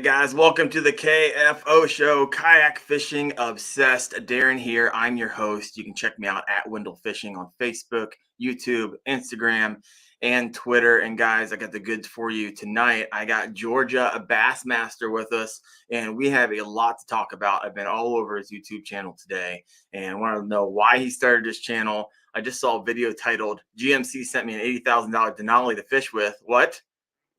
guys, welcome to the KFO show, Kayak Fishing Obsessed. Daren here. I'm your host. You can check me out at Wendell Fishing on Facebook, YouTube, Instagram, and Twitter. And guys, I got the goods for you tonight. I got Georgia Bassmaster with us, and we have a lot to talk about. I've been all over his YouTube channel today, and I want to know why he started this channel. I just saw a video titled "GMC sent me an $80,000 Denali to fish with." What?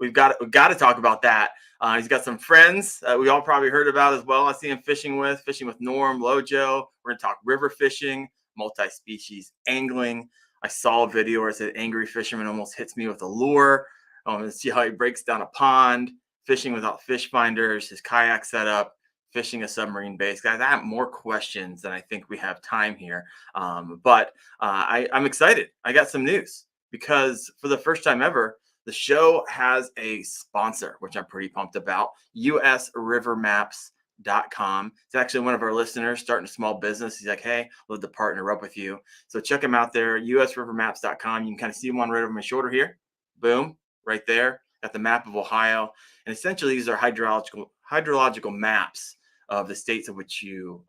We've got to talk about that. He's got some friends we all probably heard about as well. I see him fishing with Norm, Lojo. We're going to talk river fishing, multi-species angling. I saw a video where it said angry fisherman almost hits me with a lure. Let's see how he breaks down a pond, fishing without fish finders, his kayak setup, fishing a submarine base. Guys, I have more questions than I think we have time here. But I'm excited. I got some news because for the first time ever, the show has a sponsor, which I'm pretty pumped about, usrivermaps.com. It's actually one of our listeners starting a small business. He's like, hey, I'd love to partner up with you. So check him out there, usrivermaps.com. You can kind of see one right over my shoulder here. Boom, right there. Got the map of Ohio. And essentially, these are hydrological maps of the states of which you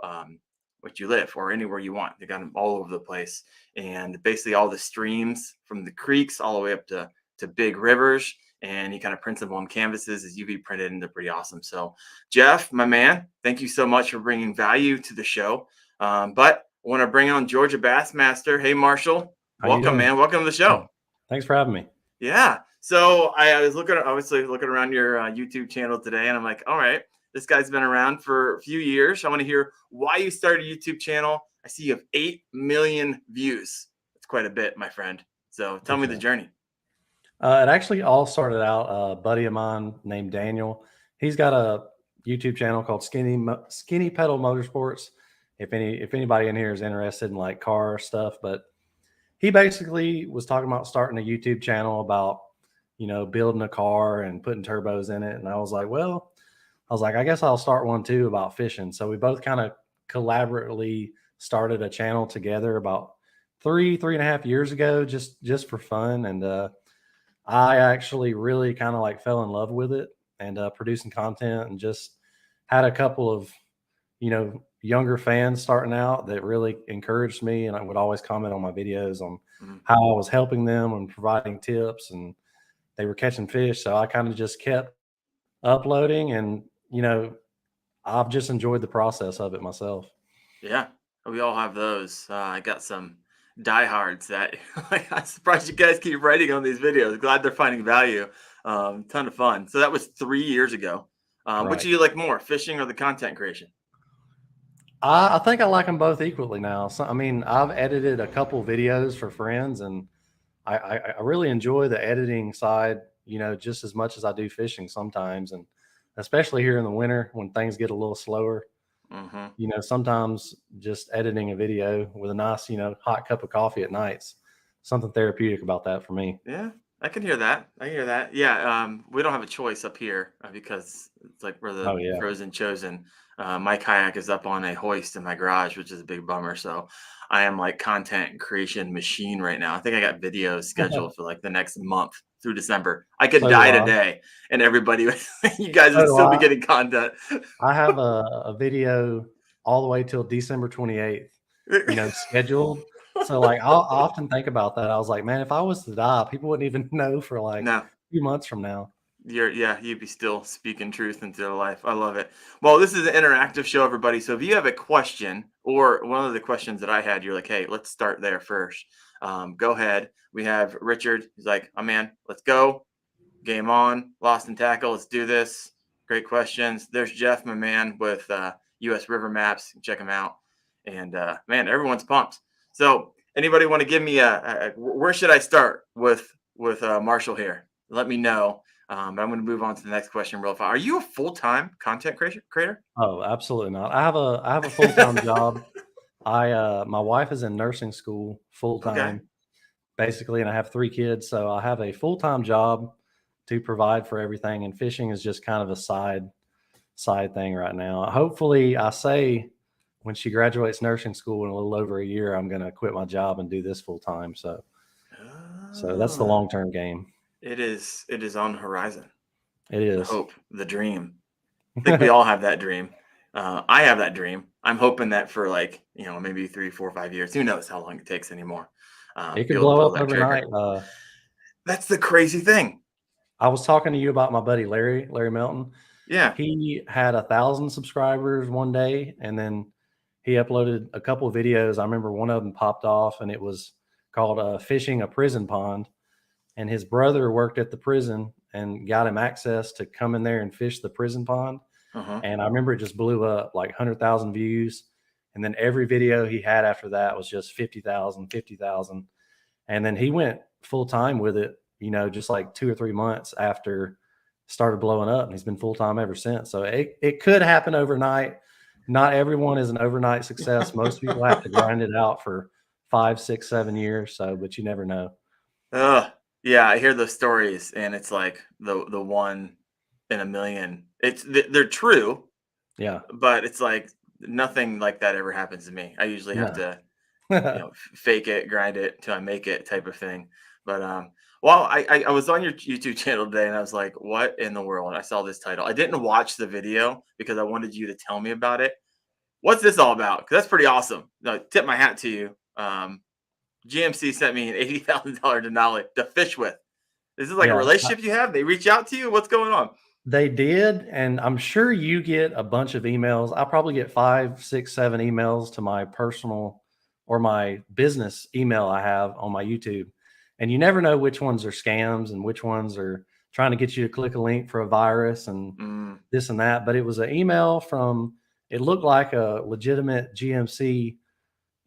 live or anywhere you want. They got them all over the place. And basically all the streams from the creeks all the way up to big rivers, and he kind of prints them on canvases as UV printed, and they're pretty awesome. So Jeff, my man, thank you so much for bringing value to the show. But I want to bring on Georgia Bassmaster. Hey, Marshall, welcome, man. Welcome to the show. Thanks for having me. Yeah. So I was looking around your YouTube channel today, and I'm like, all right, this guy's been around for a few years. I want to hear why you started a YouTube channel. I see you have 8 million views. That's quite a bit, my friend. So tell me the journey. It actually all started out, a buddy of mine named Daniel. He's got a YouTube channel called Skinny Pedal Motorsports. If anybody in here is interested in like car stuff, but he basically was talking about starting a YouTube channel about, building a car and putting turbos in it. And I was like, I guess I'll start one too about fishing. So we both kind of collaboratively started a channel together about three and a half years ago, just for fun. And, I actually really kind of like fell in love with it and producing content, and just had a couple of, younger fans starting out that really encouraged me. And I would always comment on my videos on how I was helping them and providing tips, and they were catching fish. So I kind of just kept uploading, and, I've just enjoyed the process of it myself. Yeah, we all have those. I got some diehards that I'm surprised you guys keep writing on these videos. Glad they're finding value. Ton of fun. So that was 3 years ago. Right. Which do you like more, fishing or the content creation? I think I like them both equally now. So, I mean, I've edited a couple videos for friends, and I really enjoy the editing side, just as much as I do fishing sometimes. And especially here in the winter when things get a little slower. Sometimes just editing a video with a nice, hot cup of coffee at night's something therapeutic about that for me. Yeah, I can hear that. Yeah, we don't have a choice up here because it's like we're the frozen chosen. My kayak is up on a hoist in my garage, which is a big bummer. So I am like content creation machine right now. I think I got videos scheduled for like the next month through December. I could die today, and everybody, you guys would still be getting content. I have a video all the way till December 28th, scheduled. So like I'll often think about that. I was like, man, if I was to die, people wouldn't even know for like a few months from now. You'd be still speaking truth into their life. I love it. Well, this is an interactive show, everybody. So if you have a question, or one of the questions that I had, you're like, hey, let's start there first. Go ahead. We have Richard. He's like, oh man, let's go. Game on. Lost and tackle. Let's do this. Great questions. There's Jeff, my man, with US River Maps. Check him out. And man, everyone's pumped. So anybody want to give me where should I start with Marshall here? Let me know. But I'm going to move on to the next question real fast. Are you a full-time content creator? Oh, absolutely not. I have a full-time job. My wife is in nursing school full-time, basically, and I have 3 kids. So I have a full-time job to provide for everything, and fishing is just kind of a side thing right now. Hopefully, I say when she graduates nursing school in a little over a year, I'm going to quit my job and do this full-time. So that's the long-term game. It is on the horizon. It is. The hope, the dream. I think we all have that dream. I have that dream. I'm hoping that for like, maybe 3, 4, 5 years, who knows how long it takes anymore, It be could able to blow pull up that trigger. overnight. That's the crazy thing. I was talking to you about my buddy Larry Melton. Yeah. He had 1,000 subscribers one day, and then he uploaded a couple of videos. I remember one of them popped off, and it was called Fishing a Prison Pond. And his brother worked at the prison and got him access to come in there and fish the prison pond. Uh-huh. And I remember it just blew up like 100,000 views. And then every video he had after that was just 50,000, 50,000. And then he went full time with it, just like 2 or 3 months after started blowing up. And he's been full time ever since. So it could happen overnight. Not everyone is an overnight success. Most people have to grind it out for 5, 6, 7 years. So, but you never know. Yeah, I hear those stories, and it's like the one in a million. They're true, Yeah. but it's like nothing like that ever happens to me. I usually have to, fake it, grind it till I make it, type of thing. But well, I was on your YouTube channel today, and I was like, what in the world? I saw this title. I didn't watch the video because I wanted you to tell me about it. What's this all about? Because that's pretty awesome. No, tip my hat to you. GMC sent me an $80,000 Denali to fish with. Is this like a relationship you have? They reach out to you? What's going on? They did, and I'm sure you get a bunch of emails. I probably get 5, 6, 7 emails to my personal or my business email I have on my YouTube. And you never know which ones are scams and which ones are trying to get you to click a link for a virus and this and that. But it was an email from, it looked like a legitimate GMC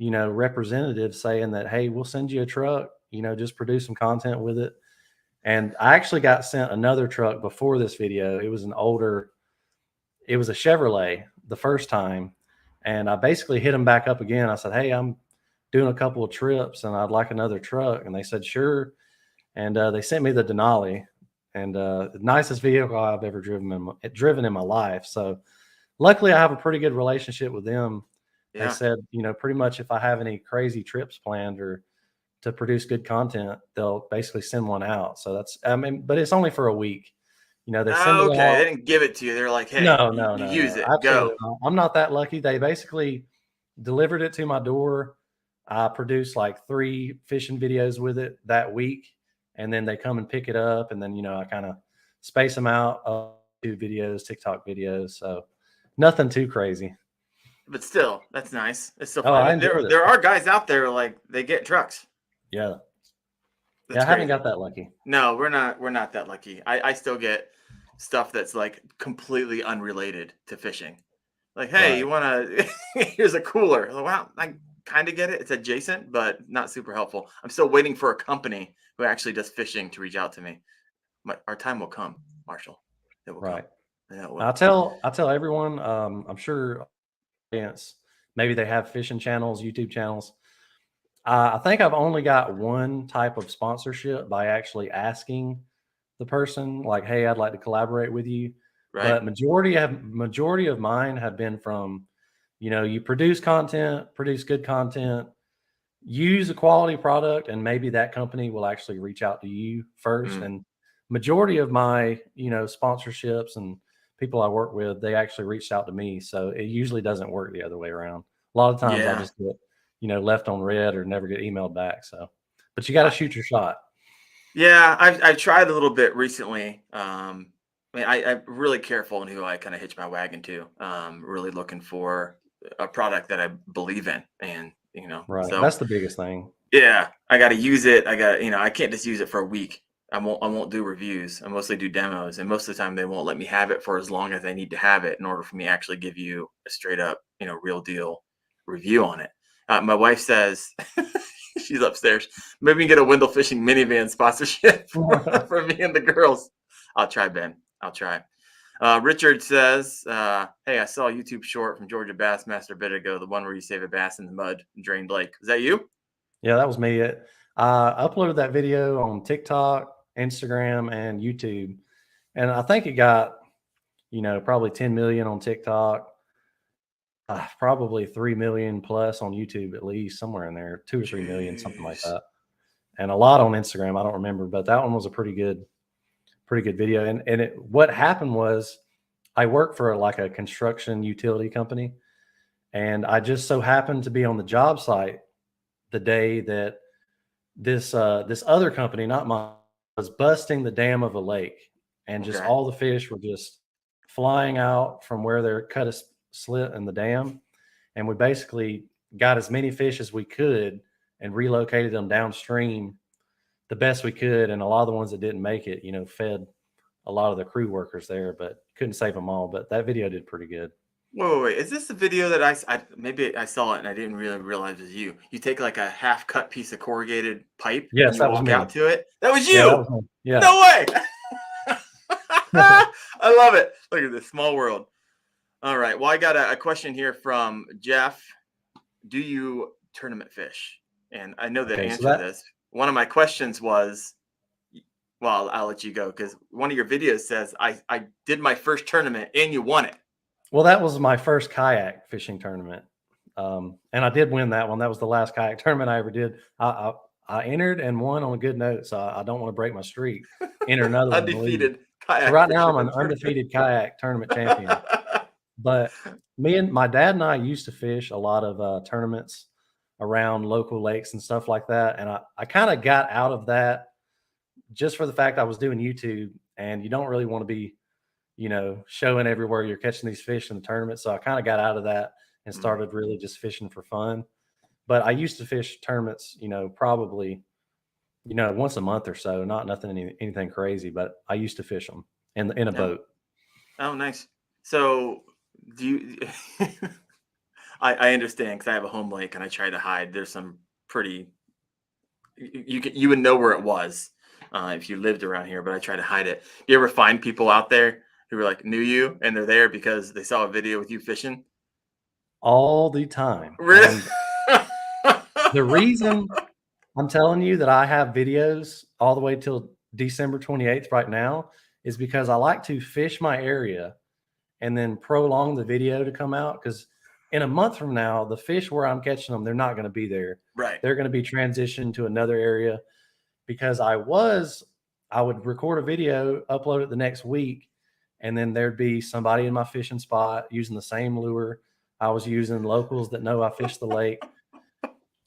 representative saying that, hey, we'll send you a truck, just produce some content with it. And I actually got sent another truck before this video. It was it was a Chevrolet the first time. And I basically hit them back up again. I said, hey, I'm doing a couple of trips and I'd like another truck. And they said, sure. And they sent me the Denali, and the nicest vehicle I've ever driven in my life. So luckily I have a pretty good relationship with them. Yeah. They said, pretty much if I have any crazy trips planned or to produce good content, they'll basically send one out. So that's, but it's only for a week. They send it out. They didn't give it to you. They're like, hey, no, use it. Absolutely Go. not. I'm not that lucky. They basically delivered it to my door. I produced like 3 fishing videos with it that week, and then they come and pick it up, and then I kind of space them out, 2 videos, TikTok videos. So nothing too crazy. But still, that's nice. It's still fun. There are guys out there like they get trucks. Yeah. I haven't got that lucky. No, we're not that lucky. I still get stuff that's like completely unrelated to fishing. Like, hey, you want to? Here's a cooler. Like, wow, I kind of get it. It's adjacent, but not super helpful. I'm still waiting for a company who actually does fishing to reach out to me. Our time will come, Marshall. It will come. Yeah, it will. I'll tell everyone. I'm sure maybe they have fishing channels, YouTube channels. I think I've only got one type of sponsorship by actually asking the person, like, hey, I'd like to collaborate with you. Right. But majority of mine have been from, you produce good content, use a quality product, and maybe that company will actually reach out to you first. And majority of my, sponsorships and people I work with, they actually reached out to me. So it usually doesn't work the other way around. A lot of times I just get, left on red or never get emailed back. So, but you got to shoot your shot. Yeah, I've tried a little bit recently. I'm really careful in who I kind of hitch my wagon to. Really looking for a product that I believe in, and right. So that's the biggest thing. Yeah, I got to use it. I can't just use it for a week. I won't do reviews. I mostly do demos, and most of the time they won't let me have it for as long as I need to have it in order for me to actually give you a straight up, real deal review on it. My wife says, she's upstairs, maybe we can get a Wendell Fishing minivan sponsorship for me and the girls. I'll try, Ben. I'll try. Richard says, hey, I saw a YouTube short from Georgia Bassmaster a bit ago, the one where you save a bass in the mud and drained lake. Is that you? Yeah, that was me. I uploaded that video on TikTok, Instagram, and YouTube. And I think it got, probably 10 million on TikTok, probably 3 million plus on YouTube, at least somewhere in there, 2 or 3 million, something like that. And a lot on Instagram. I don't remember, but that one was a pretty good video. And what happened was I work for like a construction utility company, and I just so happened to be on the job site the day that this other company, not mine, was busting the dam of a lake, and just Okay. all the fish were just flying out from where they're cut a slit in the dam, and we basically got as many fish as we could and relocated them downstream the best we could. And a lot of the ones that didn't make it, fed a lot of the crew workers there, but couldn't save them all. But that video did pretty good. Wait. Is this the video that maybe I saw it and I didn't really realize it was you? You take like a half cut piece of corrugated pipe and Yes, you that was walk out me. to it. That was Yeah, that you. was me. Yeah. No way. I love it. Look at this small world. All right. Well, I got a question here from Jeff. Do you tournament fish? And I know the Okay, answer to this. One of my questions was, well, I'll let you go because one of your videos says I did my first tournament and you won it. Well, that was my first kayak fishing tournament. And I did win that one. That was the last kayak tournament I ever did. I entered and won on a good note, so I don't want to break my streak. Enter another one. Undefeated kayak. So right now I'm an undefeated kayak tournament champion. But me and my dad and I used to fish a lot of tournaments around local lakes and stuff like that. And I kind of got out of that just for the fact I was doing YouTube, and you don't really want to be, showing everywhere you're catching these fish in the tournament. So I kind of got out of that and started really just fishing for fun. But I used to fish tournaments, probably, once a month or so, anything crazy, but I used to fish them in a boat. Oh, nice. So do you, I understand because I have a home lake and I try to hide. There's some pretty, you would know where it was if you lived around here, but I try to hide it. Do you ever find people out there who are like knew you and they're there because they saw a video with you fishing? All the time. Really? And the reason I'm telling you that I have videos all the way till December 28th right now is because I like to fish my area and then prolong the video to come out, because in a month from now, the fish where I'm catching them, they're not going to be there. Right. They're going to be transitioned to another area, because I would record a video, upload it the next week, and then there'd be somebody in my fishing spot using the same lure I was using, locals that know I fish the lake.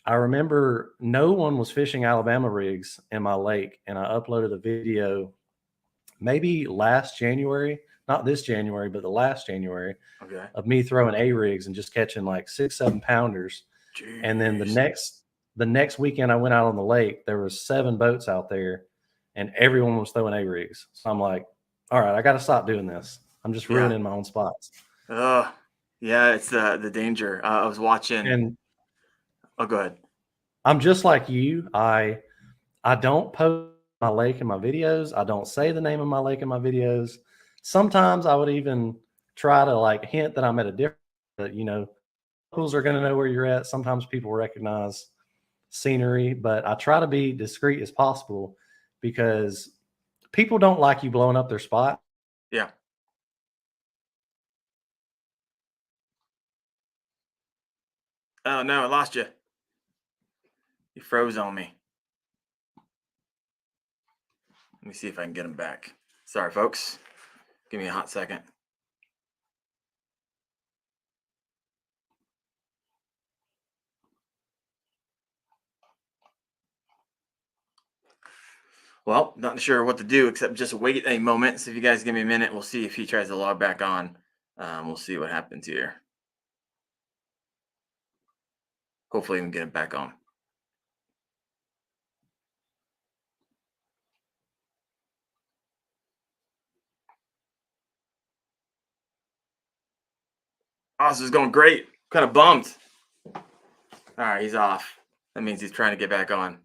I remember no one was fishing Alabama rigs in my lake, and I uploaded a video maybe last January, not this January, but the last January, Okay. of me throwing A-rigs and just catching like 6-7 pounders. Jeez. And then the next weekend I went out on the lake, there was 7 boats out there and everyone was throwing A-rigs. So I'm like, all right, I got to stop doing this. I'm just ruining my own spots. Oh, yeah, it's the danger. I was watching. And oh, go ahead. I'm just like you. I don't post my lake in my videos. I don't say the name of my lake in my videos. Sometimes I would even try to like hint that I'm at a different, locals are going to know where you're at. Sometimes people recognize scenery, but I try to be discreet as possible because people don't like you blowing up their spot. Yeah. Oh, no, I lost you. You froze on me. Let me see if I can get him back. Sorry, folks. Give me a hot second. Well, not sure what to do except just wait a moment. So if you guys give me a minute, we'll see if he tries to log back on. We'll see what happens here. Hopefully we can get him back on. Oh, this is going great. Kind of bummed. All right, he's off. That means he's trying to get back on.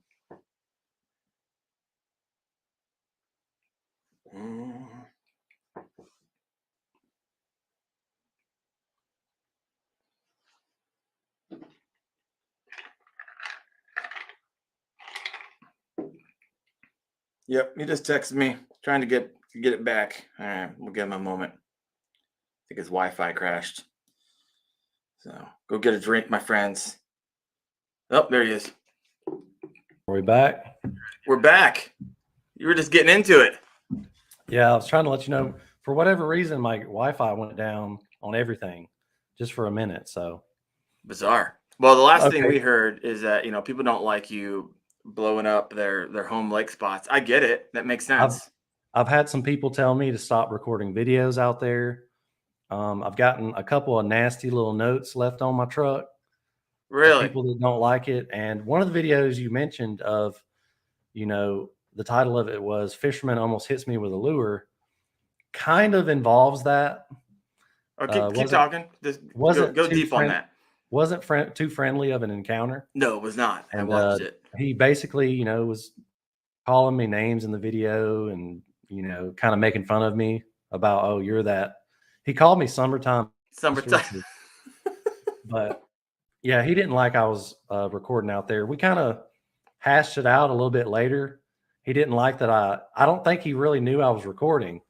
Yep, he just texted me trying to get it back. All right, we'll give him a moment. I think his Wi-Fi crashed. So go get a drink, my friends. Oh, there he is. Are we back? We're back. You were just getting into it. Yeah, I was trying to let you know for whatever reason, my Wi-Fi went down on everything just for a minute. So bizarre. Well, the last thing okay, we heard is that people don't like you blowing up their home lake spots. I get it. That makes I've sense. I've had some people tell me to stop recording videos out there. I've gotten a couple of nasty little notes left on my truck of Really? people that don't like it. And one of the videos you mentioned of, the title of it was "Fisherman Almost Hits Me with a Lure," kind of involves that. Oh, keep Wasn't talking. Just wasn't go too deep on that. too friendly of an encounter. No, it was not. I And watched it. he basically, was calling me names in the video and, kind of making fun of me about, oh, you're that. He called me summertime, Summertime. but yeah, he didn't like I was recording out there. We kind of hashed it out a little bit later. He didn't like that. I don't think he really knew I was recording.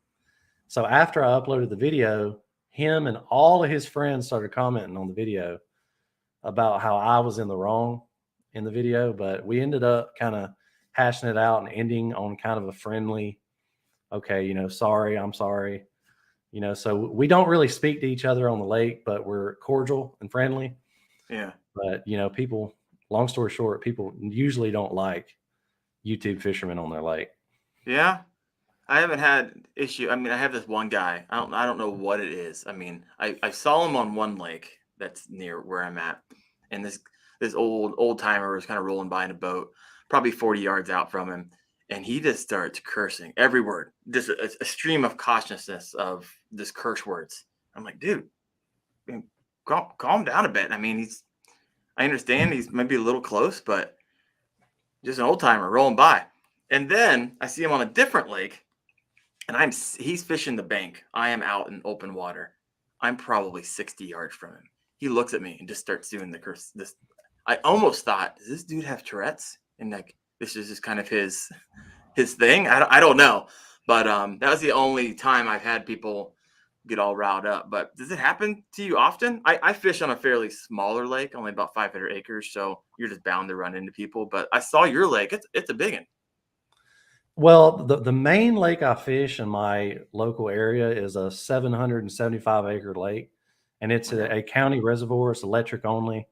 So after I uploaded the video, him and all of his friends started commenting on the video about how I was in the wrong in the video, but we ended up kind of hashing it out and ending on kind of a friendly, okay, sorry, I'm sorry. So we don't really speak to each other on the lake, but we're cordial and friendly. Yeah. But, people, long story short, people usually don't like YouTube fishermen on their lake. Yeah. I haven't had issue. I mean, I have this one guy. I don't know what it is. I mean, I saw him on one lake that's near where I'm at, and this old timer was kind of rolling by in a boat, probably 40 yards out from him, and he just starts cursing every word, just a stream of cautiousness of just curse words. I'm like, dude, calm down a bit. I mean, I understand he's maybe a little close, but just an old timer rolling by. And then I see him on a different lake, and he's fishing the bank. I am out in open water. I'm probably 60 yards from him. He looks at me and just starts doing the curse. I almost thought, does this dude have Tourette's? And like, this is just kind of his thing. I don't know, but that was the only time I've had people get all riled up. But does it happen to you often? I fish on a fairly smaller lake, only about 500 acres, so you're just bound to run into people. But I saw your lake; it's a big one. Well, the main lake I fish in my local area is a 775 acre lake, and it's a county reservoir. It's electric only.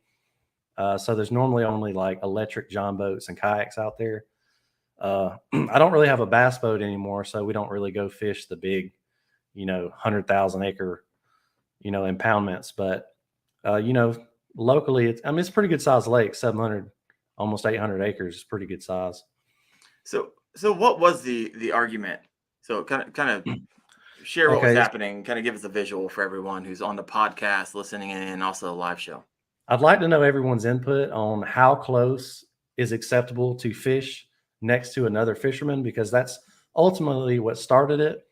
So there's normally only like electric john boats and kayaks out there. I don't really have a bass boat anymore, so we don't really go fish the big, 100,000 acre, impoundments. But, locally, it's a pretty good size lake, 700, almost 800 acres is pretty good size. So what was the argument? So kind of share what was happening. Kind of give us a visual for everyone who's on the podcast, listening in, and also the live show. I'd like to know everyone's input on how close is acceptable to fish next to another fisherman, because that's ultimately what started it.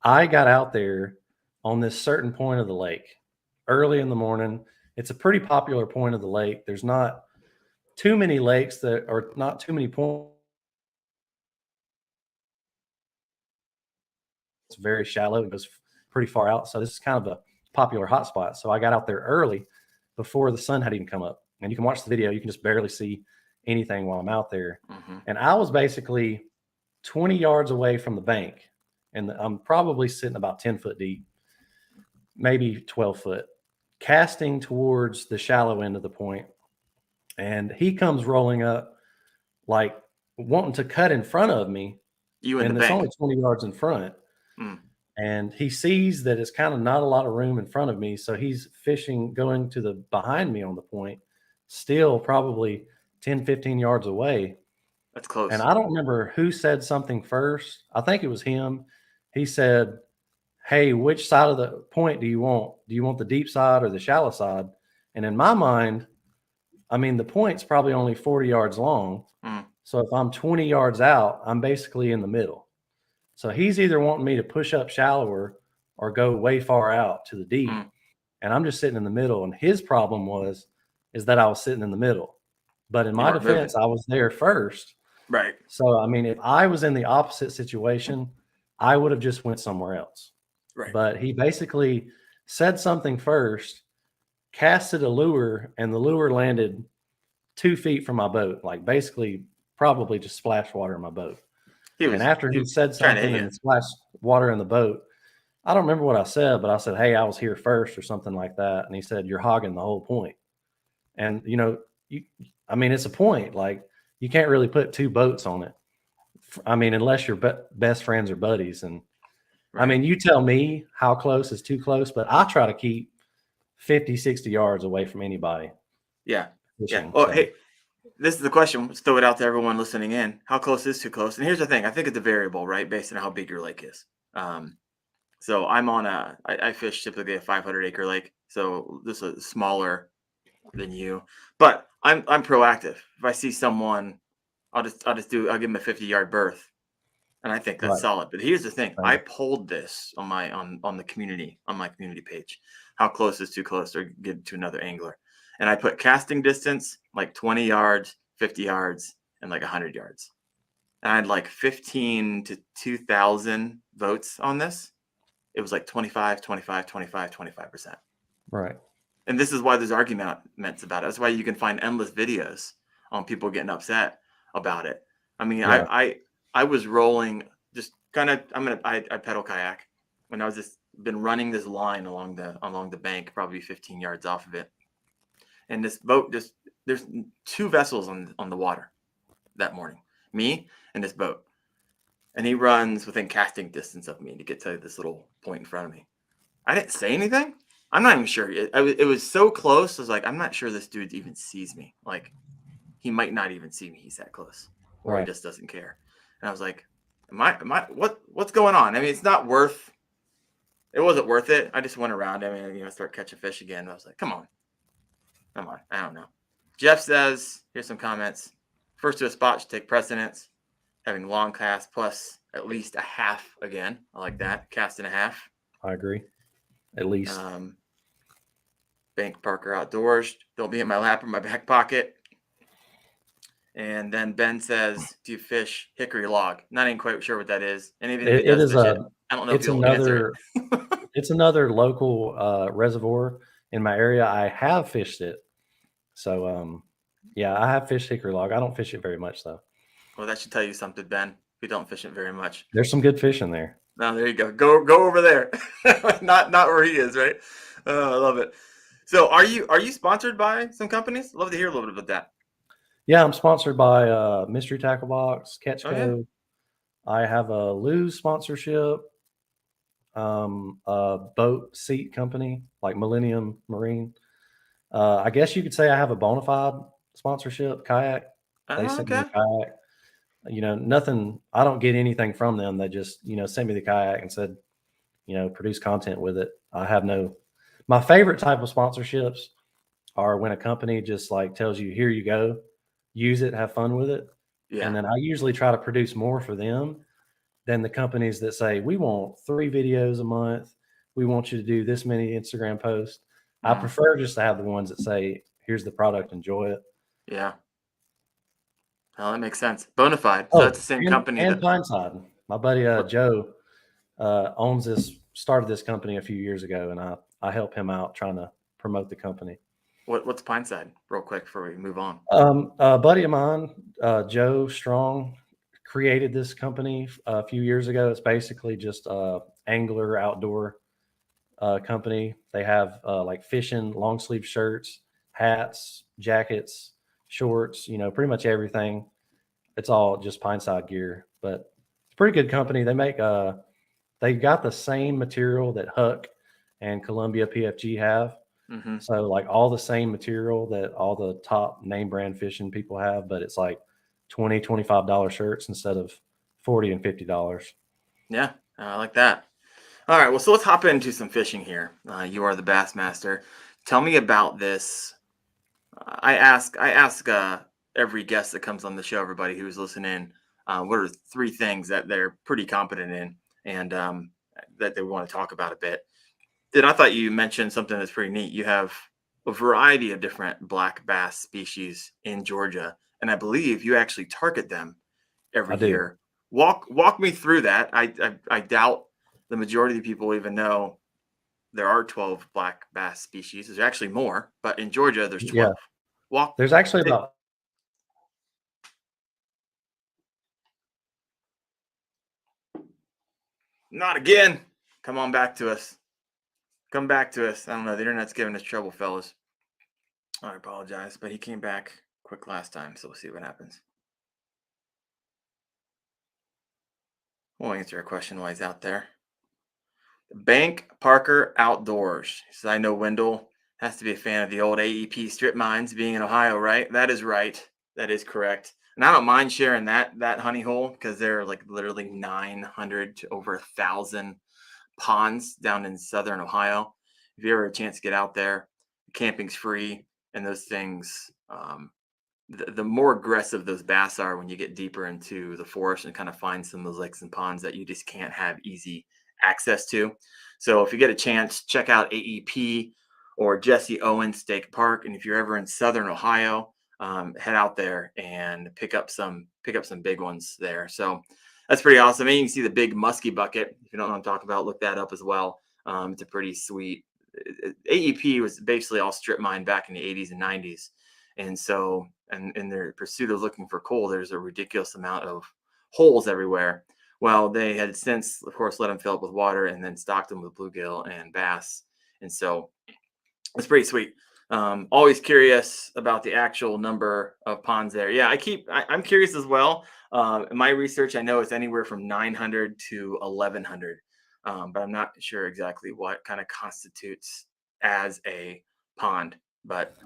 I got out there on this certain point of the lake early in the morning. It's a pretty popular point of the lake. There's not too many lakes that are not too many points. It's very shallow. It goes pretty far out. So this is kind of a popular hotspot. So I got out there early before the sun had even come up. And you can watch the video. You can just barely see anything while I'm out there. Mm-hmm. And I was basically 20 yards away from the bank. And I'm probably sitting about 10 foot deep, maybe 12 foot, casting towards the shallow end of the point. And he comes rolling up, like wanting to cut in front of me. And it's only 20 yards in front. And he sees that it's kind of not a lot of room in front of me. So he's fishing, going to the behind me on the point, still probably 10, 15 yards away. That's close. And I don't remember who said something first. I think it was him. He said, hey, which side of the point do you want? Do you want the deep side or the shallow side? And in my mind, I mean, the point's probably only 40 yards long. So if I'm 20 yards out, I'm basically in the middle. So he's either wanting me to push up shallower or go way far out to the deep. And I'm just sitting in the middle. And his problem is that I was sitting in the middle. But in my defense, I was there first. Right. So, I mean, if I was in the opposite situation, I would have just went somewhere else. Right. But he basically said something first, casted a lure, and the lure landed 2 feet from my boat, like basically probably just splashed water in my boat. And after he said something and splashed water in the boat, I don't remember what I said, but I said, "Hey, I was here first," or something like that. And he said, "You're hogging the whole point." And I mean, it's a point. Like, you can't really put two boats on it. I mean, unless you're best friends or buddies. And I mean, you tell me how close is too close, but I try to keep 50, 60 yards away from anybody. Yeah. Fishing, Well, so. hey, this is the question. Let's throw it out to everyone listening in. How close is too close? And here's the thing. I think it's a variable, right? Based on how big your lake is. So I fish typically a 500-acre lake. So this is smaller than you, but I'm proactive. If I see someone, I'll give them a 50-yard berth, and I think that's Right. solid. But here's the thing: I Right. polled this on my community page. How close is too close to get to another angler? And I put casting distance like 20 yards, 50 yards, and like 100 yards. And I had like 15 to 2,000 votes on this. It was like 25, 25, 25, 25%. Right. And this is why there's arguments about it. That's why you can find endless videos on people getting upset about it. I mean, Yeah. I was rolling just kind of. I pedal kayak, and I was just been running this line along the bank, probably 15 yards off of it. And this boat there's two vessels on the water that morning, me and this boat. And he runs within casting distance of me to get to this little point in front of me. I didn't say anything. I'm not even sure. It was so close. I was like, I'm not sure this dude even sees me. Like, he might not even see me. He's that close, or he Right. just doesn't care. And I was like, what's going on? I mean, it wasn't worth it. I just went around him and start catching fish again. I was like, come on. I don't know. Jeff says, here's some comments. First to a spot should take precedence. Having long cast plus at least a half again. I like that. Cast and a half. I agree. At least. Bank Parker Outdoors. Don't be in my lap or my back pocket. And then Ben says, "Do you fish hickory log?" Not even quite sure what that is. And even if he does fish it, I don't know if he'll answer it. It's another local reservoir in my area. I have fished it. So yeah, I have fished hickory log. I don't fish it very much though. Well, that should tell you something, Ben. We don't fish it very much. There's some good fish in there. No, there you go. Go over there. not where he is, right? I love it. So are you sponsored by some companies? Love to hear a little bit about that. Yeah, I'm sponsored by Mystery Tackle Box, Catch Oh, Co. yeah. I have a Lose sponsorship, a boat seat company like Millennium Marine. I guess you could say I have a Bonafide sponsorship, kayak. They Oh, sent me okay. the kayak. Nothing. I don't get anything from them. They just sent me the kayak and said, produce content with it. I have no. My favorite type of sponsorships are when a company just like tells you, here you go, use it, have fun with it. Yeah. And then I usually try to produce more for them than the companies that say, we want 3 videos a month. We want you to do this many Instagram posts. I prefer just to have the ones that say, here's the product, enjoy it. Yeah. Oh, that makes sense. Bonafide. So that's the same company and that Pineside. My buddy Joe started this company a few years ago, and I help him out trying to promote the company. What's Pineside, real quick before we move on? A buddy of mine, Joe Strong, created this company a few years ago. It's basically just angler outdoor company. They have like fishing, long sleeve shirts, hats, jackets, shorts, pretty much everything. It's all just Pineside gear, but it's a pretty good company. They make they've got the same material that Huck and Columbia PFG have. Mm-hmm. So like all the same material that all the top name brand fishing people have, but it's like $20, $25 shirts instead of $40 and $50. Yeah, I like that. All right, well, so let's hop into some fishing here. You are the Bassmaster. Tell me about this. I ask every guest that comes on the show, everybody who's listening, what are 3 things that they're pretty competent in and that they want to talk about a bit. And I thought you mentioned something that's pretty neat. You have a variety of different black bass species in Georgia, and I believe you actually target them every year. Walk me through that. I doubt the majority of people even know there are 12 black bass species. There's actually more, but in Georgia there's 12. Yeah. There's actually about. Not again. Come on back to us. Come back to us. I don't know. The internet's giving us trouble, fellas. I apologize, but he came back quick last time, so we'll see what happens. We'll answer a question while he's out there. Bank Parker Outdoors. He says, I know Wendell has to be a fan of the old AEP strip mines being in Ohio, right? That is right. That is correct. And I don't mind sharing that honey hole because there are like literally 900 to over 1,000 ponds down in southern Ohio. If you ever have a chance to get out there, camping's free, and those things, the more aggressive those bass are when you get deeper into the forest and kind of find some of those lakes and ponds that you just can't have easy access to. So if you get a chance, check out AEP or Jesse Owens State Park. And if you're ever in southern Ohio, head out there and pick up some big ones there. So that's pretty awesome. And you can see the big musky bucket. If you don't know what I'm talking about, look that up as well. It's a pretty sweet. AEP was basically all strip mine back in the 80s and 90s. And so, and in their pursuit of looking for coal, there's a ridiculous amount of holes everywhere. Well, they had since, of course, let them fill up with water and then stocked them with bluegill and bass. And so it's pretty sweet. Always curious about the actual number of ponds there. Yeah, I'm curious as well. In my research, I know it's anywhere from 900 to 1,100, but I'm not sure exactly what kind of constitutes as a pond. But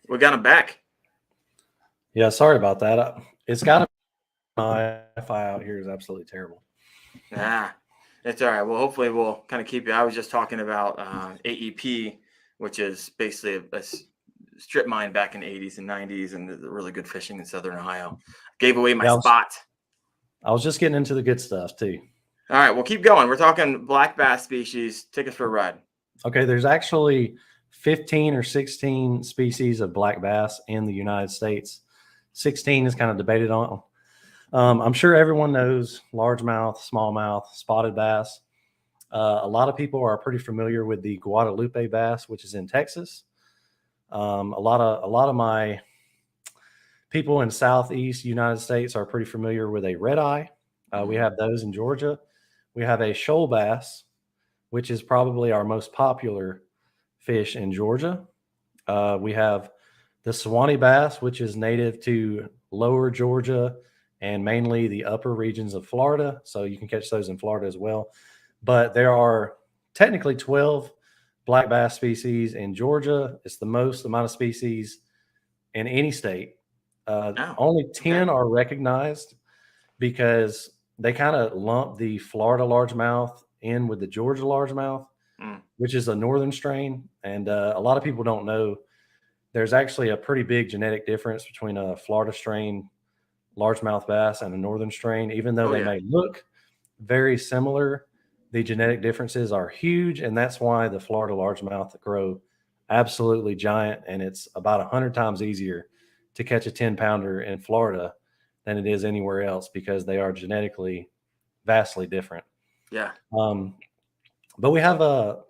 we got him back. Yeah, sorry about that. It's got to. My Wi-Fi out here is absolutely terrible. It's all right. Well, hopefully we'll kind of keep you. I was just talking about AEP, which is basically a strip mine back in the 80s and 90s, and really good fishing in southern Ohio. Gave away my spot. I was just getting into the good stuff too. All right, well, keep going. We're talking black bass species. Take us for a ride. Okay, there's actually 15 or 16 species of black bass in the United States. 16 is kind of debated on. I'm sure everyone knows largemouth, smallmouth, spotted bass. A lot of people are pretty familiar with the Guadalupe bass, which is in Texas. A lot of my people in Southeast United States are pretty familiar with a redeye. We have those in Georgia. We have a shoal bass, which is probably our most popular fish in Georgia. We have the Suwannee bass, which is native to lower Georgia and mainly the upper regions of Florida. So you can catch those in Florida as well. But there are technically 12 black bass species in Georgia. It's the most amount of species in any state. Only 10 are recognized because they kind of lump the Florida largemouth in with the Georgia largemouth, which is a northern strain. And a lot of people don't know there's actually a pretty big genetic difference between a Florida strain largemouth bass and a northern strain. Even though they may look very similar, the genetic differences are huge, and that's why the Florida largemouth grow absolutely giant, and it's about 100 times easier to catch a 10-pounder in Florida than it is anywhere else because they are genetically vastly different. Yeah. But we have a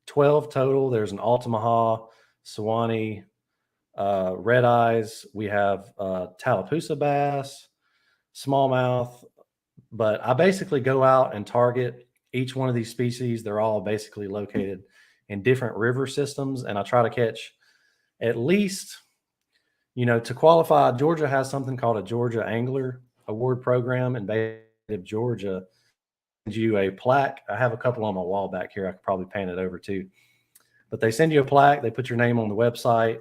12 total. There's an Altamaha, Suwannee, red eyes. We have Tallapoosa bass, smallmouth. But I basically go out and target each one of these species. They're all basically located in different river systems, and I try to catch at least, to qualify. Georgia has something called a Georgia Angler Award Program, and basically Georgia sends you a plaque. I have a couple on my wall back here. I could probably paint it over too. But they send you a plaque. They put your name on the website,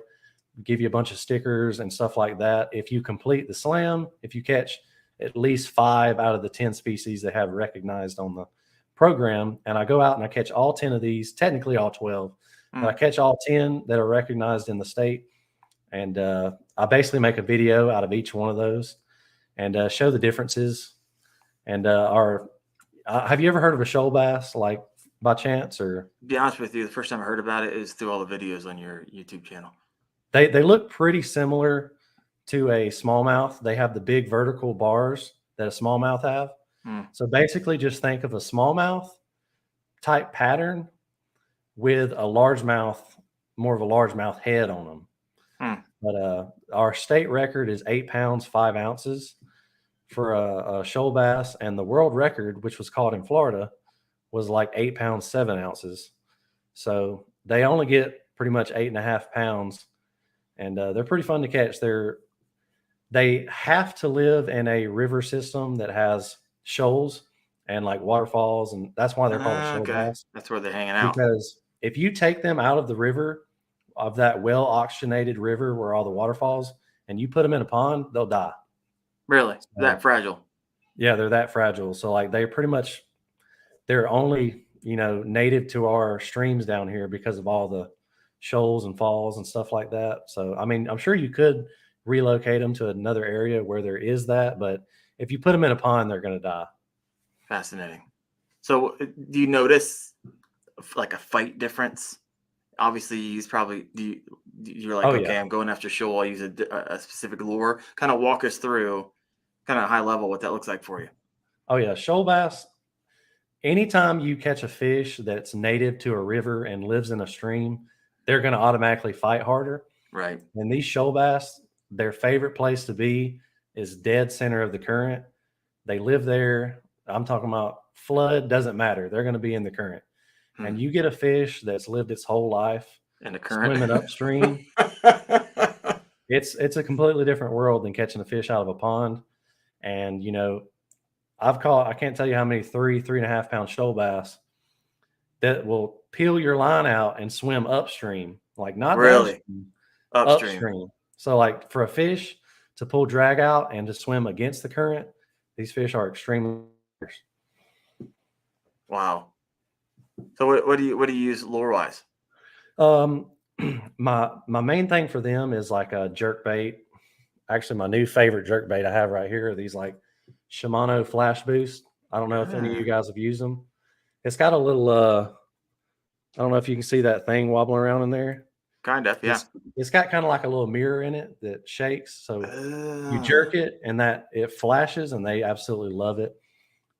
give you a bunch of stickers and stuff like that. If you complete the slam, if you catch at least 5 out of the 10 species they have recognized on the program, and I go out and I catch all 10 of these, technically all 12, but I catch all 10 that are recognized in the state. And I basically make a video out of each one of those and show the differences. And have you ever heard of a shoal bass, like by chance? Or to be honest with you, the first time I heard about it is through all the videos on your YouTube channel. They look pretty similar to a smallmouth. They have the big vertical bars that a smallmouth have. So basically just think of a smallmouth type pattern with a largemouth, more of a largemouth head on them. But our state record is 8 pounds, 5 ounces for a shoal bass. And the world record, which was caught in Florida, was like 8 pounds, 7 ounces. So they only get pretty much 8.5 pounds, and they're pretty fun to catch. They have to live in a river system that has shoals and like waterfalls, and that's why they're called a shoal Okay. bass. That's where they're hanging out. Because if you take them out of the river, of that well oxygenated river where all the waterfalls, and you put them in a pond, they'll die. Really? That fragile? Yeah, they're that fragile. So like they're only, native to our streams down here because of all the shoals and falls and stuff like that. So I mean, I'm sure you could relocate them to another area where there is that, but if you put them in a pond, they're going to die. Fascinating. So do you notice like a fight difference? Obviously, you use probably you're like, Oh, okay, yeah. I'm going after shoal. I use a specific lure. Kind of walk us through, kind of high level, what that looks like for you. Oh yeah, shoal bass. Anytime you catch a fish that's native to a river and lives in a stream, they're going to automatically fight harder. Right. And these shoal bass, their favorite place to be is dead center of the current. They live there. I'm talking about flood, doesn't matter. They're going to be in the current. And you get a fish that's lived its whole life in the current swimming upstream. It's a completely different world than catching a fish out of a pond. And, I can't tell you how many 3.5 pound shoal bass that will peel your line out and swim upstream, like not really downstream, upstream. So like for a fish to pull drag out and to swim against the current, these fish are extremely. Wow. So what do you use lure wise? My main thing for them is like a jerk bait. Actually, my new favorite jerk bait I have right here are these like Shimano Flash Boost. I don't know if any of you guys have used them. It's got a little I don't know if you can see that thing wobbling around in there. Kind of, yeah. It's got kind of like a little mirror in it that shakes. So you jerk it and that it flashes, and they absolutely love it.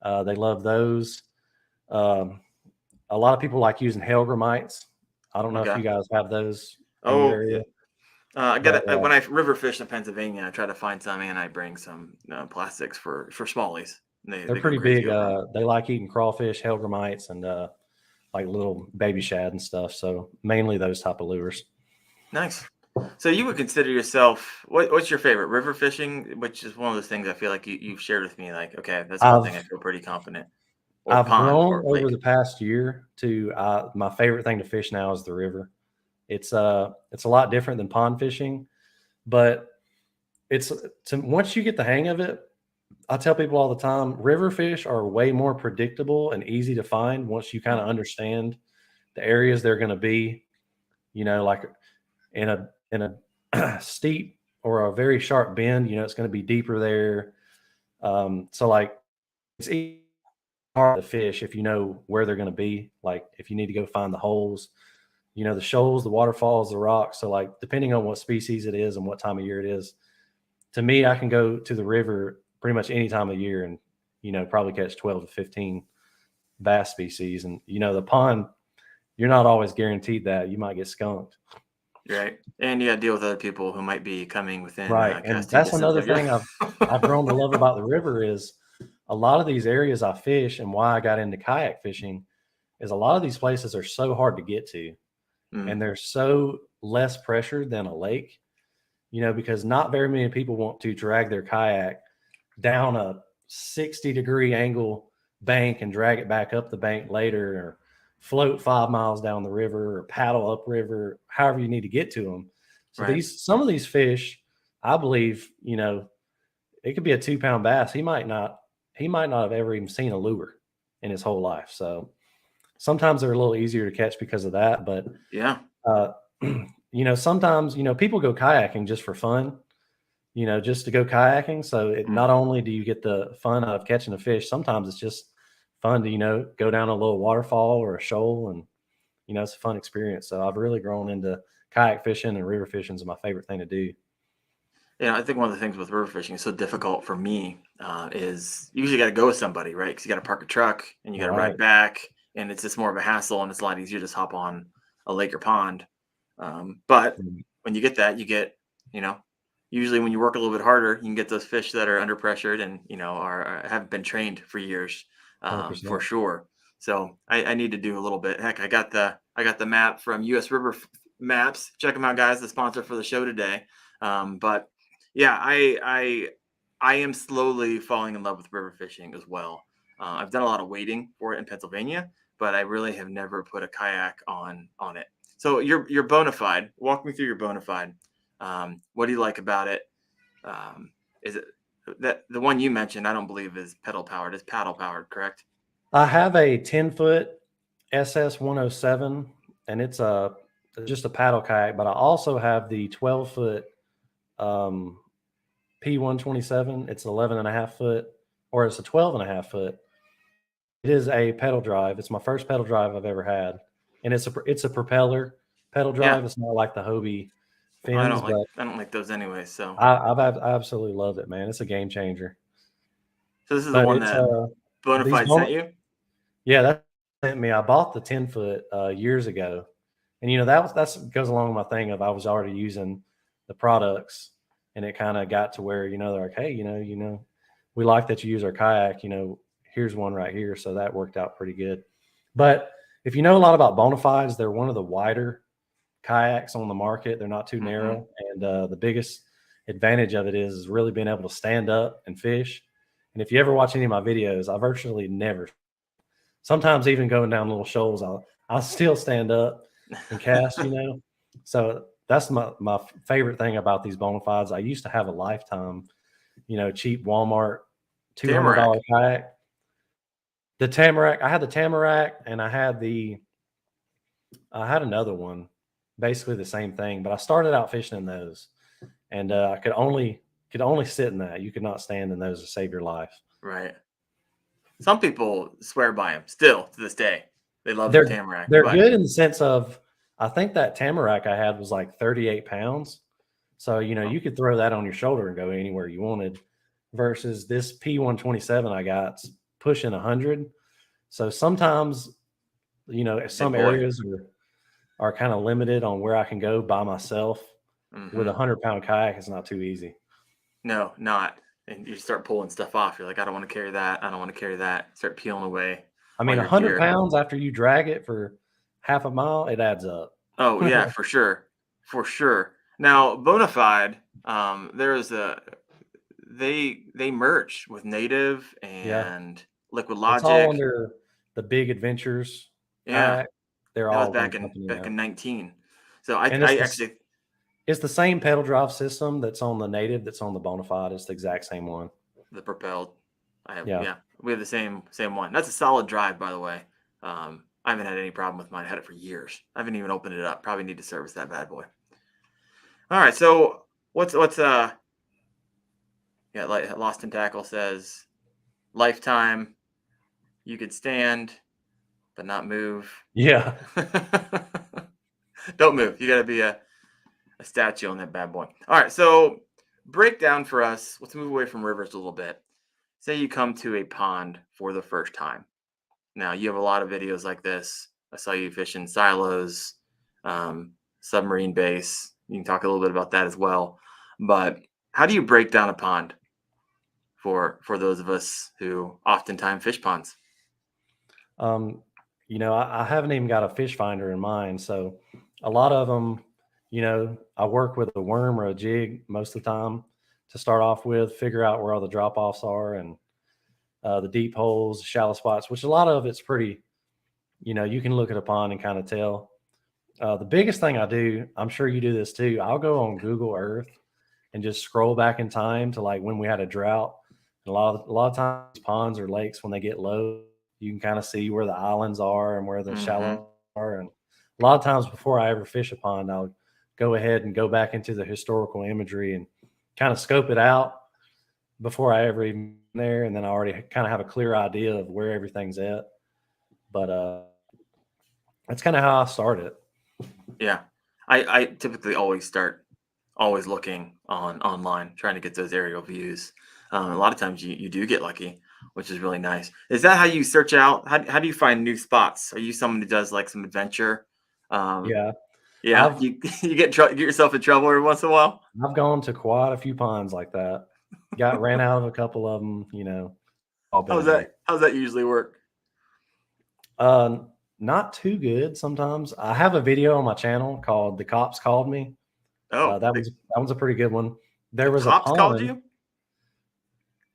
They love those. A lot of people like using Helgramites. I don't know if you guys have those in your area. I got when I river fish in Pennsylvania, I try to find some, and I bring some plastics for smallies. They're pretty big. They like eating crawfish, Helgramites, and like little baby shad and stuff. So mainly those type of lures. Nice. So you would consider yourself, what's your favorite? River fishing, which is one of those things I feel like you've shared with me. Like, okay, that's one thing I feel pretty confident. I've grown over the past year to my favorite thing to fish now is the river. It's a lot different than pond fishing, but once you get the hang of it, I tell people all the time, river fish are way more predictable and easy to find once you kind of understand the areas they're going to be, like in a steep or a very sharp bend, it's going to be deeper there. So like it's easy hard to fish if you know where they're going to be. Like if you need to go find the holes, the shoals, the waterfalls, the rocks. So like depending on what species it is and what time of year it is, to me, I can go to the river pretty much any time of year and, probably catch 12 to 15 bass species. And, the pond, you're not always guaranteed that. You might get skunked. Right. And you got to deal with other people who might be coming within. Right. And that's another thing I've grown to love about the river is a lot of these areas I fish, and why I got into kayak fishing is a lot of these places are so hard to get to. And they're so less pressured than a lake, because not very many people want to drag their kayak down a 60-degree angle bank and drag it back up the bank later, or float 5 miles down the river, or paddle upriver, however you need to get to them. So some of these fish, I believe, it could be a 2-pound bass. He might not have ever even seen a lure in his whole life. So sometimes they're a little easier to catch because of that. But yeah, sometimes, people go kayaking just for fun, just to go kayaking. So not only do you get the fun out of catching a fish, sometimes it's just fun to, go down a little waterfall or a shoal, and, it's a fun experience. So I've really grown into kayak fishing, and river fishing is my favorite thing to do. Yeah, I think one of the things with river fishing is so difficult for me is you usually got to go with somebody, right? Because you got to park a truck and you got to ride back, and it's just more of a hassle, and it's a lot easier to just hop on a lake or pond. But when you get that, you get, usually when you work a little bit harder, you can get those fish that are under pressured and, haven't been trained for years, for sure. So I need to do a little bit. Heck, I got the map from US River Maps. Check them out, guys. The sponsor for the show today. But yeah, I am slowly falling in love with river fishing as well. I've done a lot of wading for it in Pennsylvania, but I really have never put a kayak on it. So your Bonafide. Walk me through your Bonafide. What do you like about it? Is it that the one you mentioned? I don't believe is pedal powered. It's paddle powered, correct? I have a 10-foot SS 107, and it's just a paddle kayak. But I also have the 12-foot P127. It's 11.5 foot, or it's a 12.5 foot. It is a pedal drive. It's my first pedal drive I've ever had, and it's a propeller pedal drive. Yeah. It's not like the Hobie fins. I don't like those anyway. So I absolutely love it, man. It's a game changer. So this is the one that Bonafide sent you? Yeah, that sent me. I bought the 10-foot years ago, and that's goes along with my thing of I was already using the products, and it kind of got to where they're like, hey, we like that you use our kayak. Here's one right here, so that worked out pretty good. But if you know a lot about Bonafides, they're one of the wider kayaks on the market. They're not too narrow, and the biggest advantage of it is really being able to stand up and fish. And if you ever watch any of my videos, I virtually never. Sometimes even going down little shoals, I'll still stand up and cast. So that's my favorite thing about these Bonafides. I used to have a Lifetime, cheap Walmart $200 kayak. The Tamarack. I had the Tamarack, and I had another one, basically the same thing. But I started out fishing in those, and I could only sit in that. You could not stand in those to save your life. Right. Some people swear by them still to this day. They love the Tamarack. They're good in the sense of, I think that Tamarack I had was like 38 pounds. So, you could throw that on your shoulder and go anywhere you wanted, versus this P127 I got pushing 100. So sometimes, some areas are kind of limited on where I can go by myself. With a 100-pound kayak, it's not too easy. No, not. And you start pulling stuff off. You're like, I don't want to carry that. I don't want to carry that. Start peeling away. I mean, 100 pounds after you drag it for half a mile, it adds up. Oh yeah, for sure. For sure. Now, Bonafide, they merge with Native and Liquid Logic. It's all under the Big Adventures. Yeah. They're all back in 19. So it's the same pedal drive system that's on the Native, that's on the Bonafide. It's the exact same one. The propelled. We have the same one. That's a solid drive, by the way. I haven't had any problem with mine. I had it for years. I haven't even opened it up. Probably need to service that bad boy. All right. So what's like Lost in Tackle says, Lifetime, you could stand but not move. Yeah. Don't move. You got to be a statue on that bad boy. All right. So break down for us. Let's move away from rivers a little bit. Say you come to a pond for the first time. Now, you have a lot of videos like this. I saw you fishing silos, submarine base. You can talk a little bit about that as well. But how do you break down a pond for those of us who oftentimes fish ponds? I haven't even got a fish finder in mind. So a lot of them, I work with a worm or a jig most of the time to start off with, figure out where all the drop-offs are and the deep holes, shallow spots, which a lot of it's pretty, you can look at a pond and kind of tell. The biggest thing I do, I'm sure you do this too, I'll go on Google Earth and just scroll back in time to like when we had a drought. And a lot of times ponds or lakes, when they get low, you can kind of see where the islands are and where the shallow are. And a lot of times before I ever fish a pond, I'll go ahead and go back into the historical imagery and kind of scope it out before I ever even there. And then I already kind of have a clear idea of where everything's at. But that's kind of how I started. Yeah. I typically always looking online, trying to get those aerial views. A lot of times you do get lucky, which is really nice. Is that how you search out? How do you find new spots? Are you someone who does like some adventure? Yeah. You get yourself in trouble every once in a while. I've gone to quite a few ponds like that. Ran out of a couple of them, How's that usually work? Not too good sometimes. I have a video on my channel called "The Cops Called Me." Oh, That one's a pretty good one. There the was a cops called pond.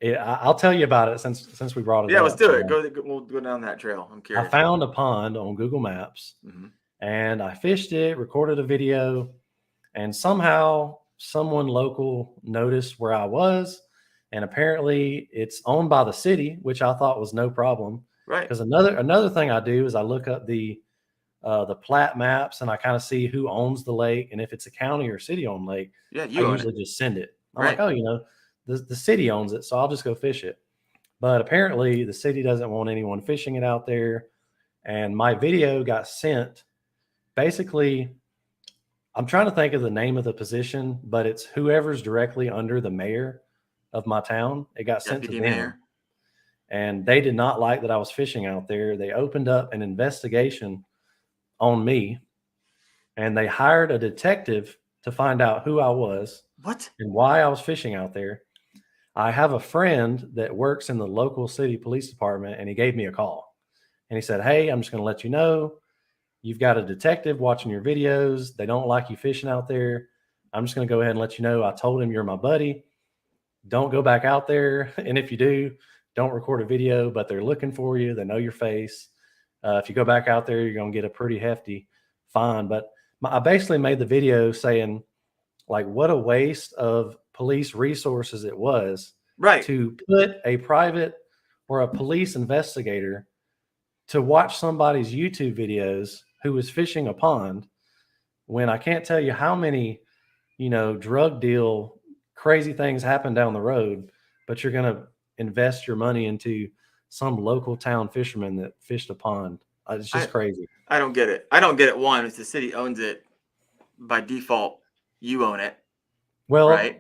you? I'll tell you about it since we brought it Yeah, let's up. do it. We'll go down that trail. I'm I curious. found a pond on Google Maps, and I fished it, recorded a video, and somehow someone local noticed where I was, and apparently it's owned by the city, which I thought was no problem. Right. Because another thing I do is I look up the plat maps and I kind of see who owns the lake, and if it's a county or city owned lake, Yeah, I you own usually it. just send it. I'm Right. like, oh, the city owns it, so I'll just go fish it. But apparently the city doesn't want anyone fishing it out there, and my video got sent. Basically, I'm trying to think of the name of the position, but it's whoever's directly under the mayor of my town. It got sent to Deputy them. mayor. And they did not like that I was fishing out there. They opened up an investigation on me, and they hired a detective to find out who I was What? and why I was fishing out there. I have a friend that works in the local city police department, and he gave me a call. And he said, "Hey, I'm just going to let you know you've got a detective watching your videos. They don't like you fishing out there. I'm just going to go ahead and let you know. I told him you're my buddy. Don't go back out there. And if you do, don't record a video, but they're looking for you. They know your face. If you go back out there, you're going to get a pretty hefty fine." But I basically made the video saying, like, what a waste of police resources it was Right. to put a private or a police investigator to watch somebody's YouTube videos who was fishing a pond, when I can't tell you how many, drug deal crazy things happen down the road, but you're going to invest your money into some local town fisherman that fished a pond. It's just crazy. I don't get it. I don't get it. One, if the city owns it, by default, you own it. Well, right?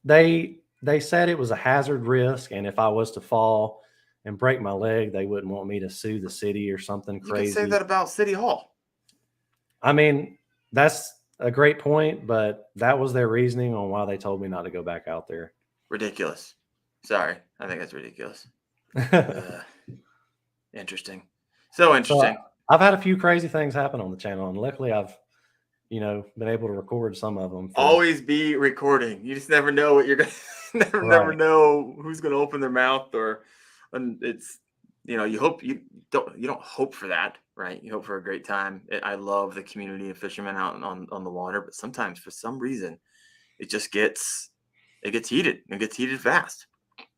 they said it was a hazard risk, and if I was to fall and break my leg, they wouldn't want me to sue the city or something You crazy. can say that about City Hall. I mean, that's a great point, but that was their reasoning on why they told me not to go back out there. Ridiculous. Sorry. I think that's ridiculous. Interesting. So interesting. So I've had a few crazy things happen on the channel, and luckily I've, been able to record some of them. Always be recording. You just never know what you're going to never know who's going to open their mouth, and it's, you hope you don't hope for that, right? You hope for a great time. I love the community of fishermen out on the water, but sometimes for some reason it just gets heated. It gets heated fast.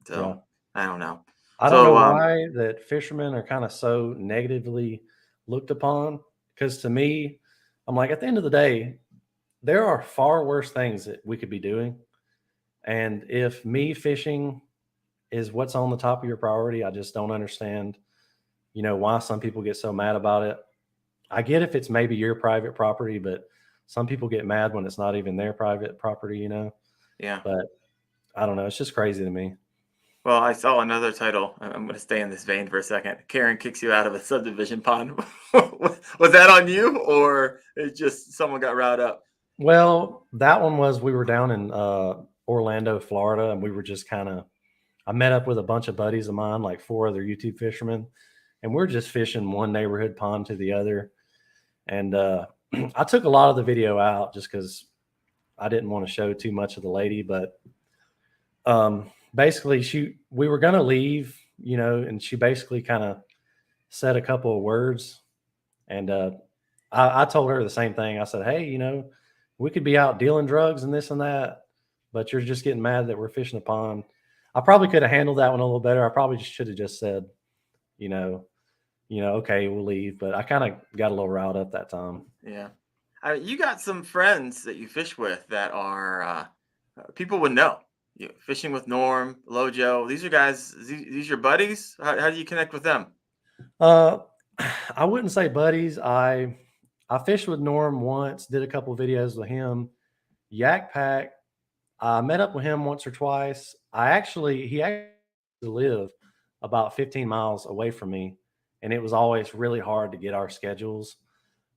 So yeah. I don't know. I don't know why that fishermen are kind of so negatively looked upon, because to me, I'm like, at the end of the day, there are far worse things that we could be doing. And if me fishing is what's on the top of your priority, I just don't understand, why some people get so mad about it. I get if it's maybe your private property, but some people get mad when it's not even their private property, Yeah. But I don't know. It's just crazy to me. Well, I saw another title. I'm going to stay in this vein for a second. Karen kicks you out of a subdivision pond. Was that on you, or it just someone got riled up? Well, that one was, we were down in Orlando, Florida, and we were just I met up with a bunch of buddies of mine, like 4 other YouTube fishermen, and we're just fishing one neighborhood pond to the other. And I took a lot of the video out just because I didn't want to show too much of the lady, but basically we were going to leave, and she basically kind of said a couple of words, and I told her the same thing. I said, "Hey, we could be out dealing drugs and this and that, but you're just getting mad that we're fishing a pond." I probably could have handled that one a little better. I probably should have just said, okay, we'll leave. But I kind of got a little riled up that time. Yeah. You got some friends that you fish with that are people would know. Fishing with Norm, Lojo. These are guys. These your buddies. How do you connect with them? I wouldn't say buddies. I fished with Norm once. Did a couple of videos with him. Yak Pack. I met up with him once or twice. He actually lived about 15 miles away from me, and it was always really hard to get our schedules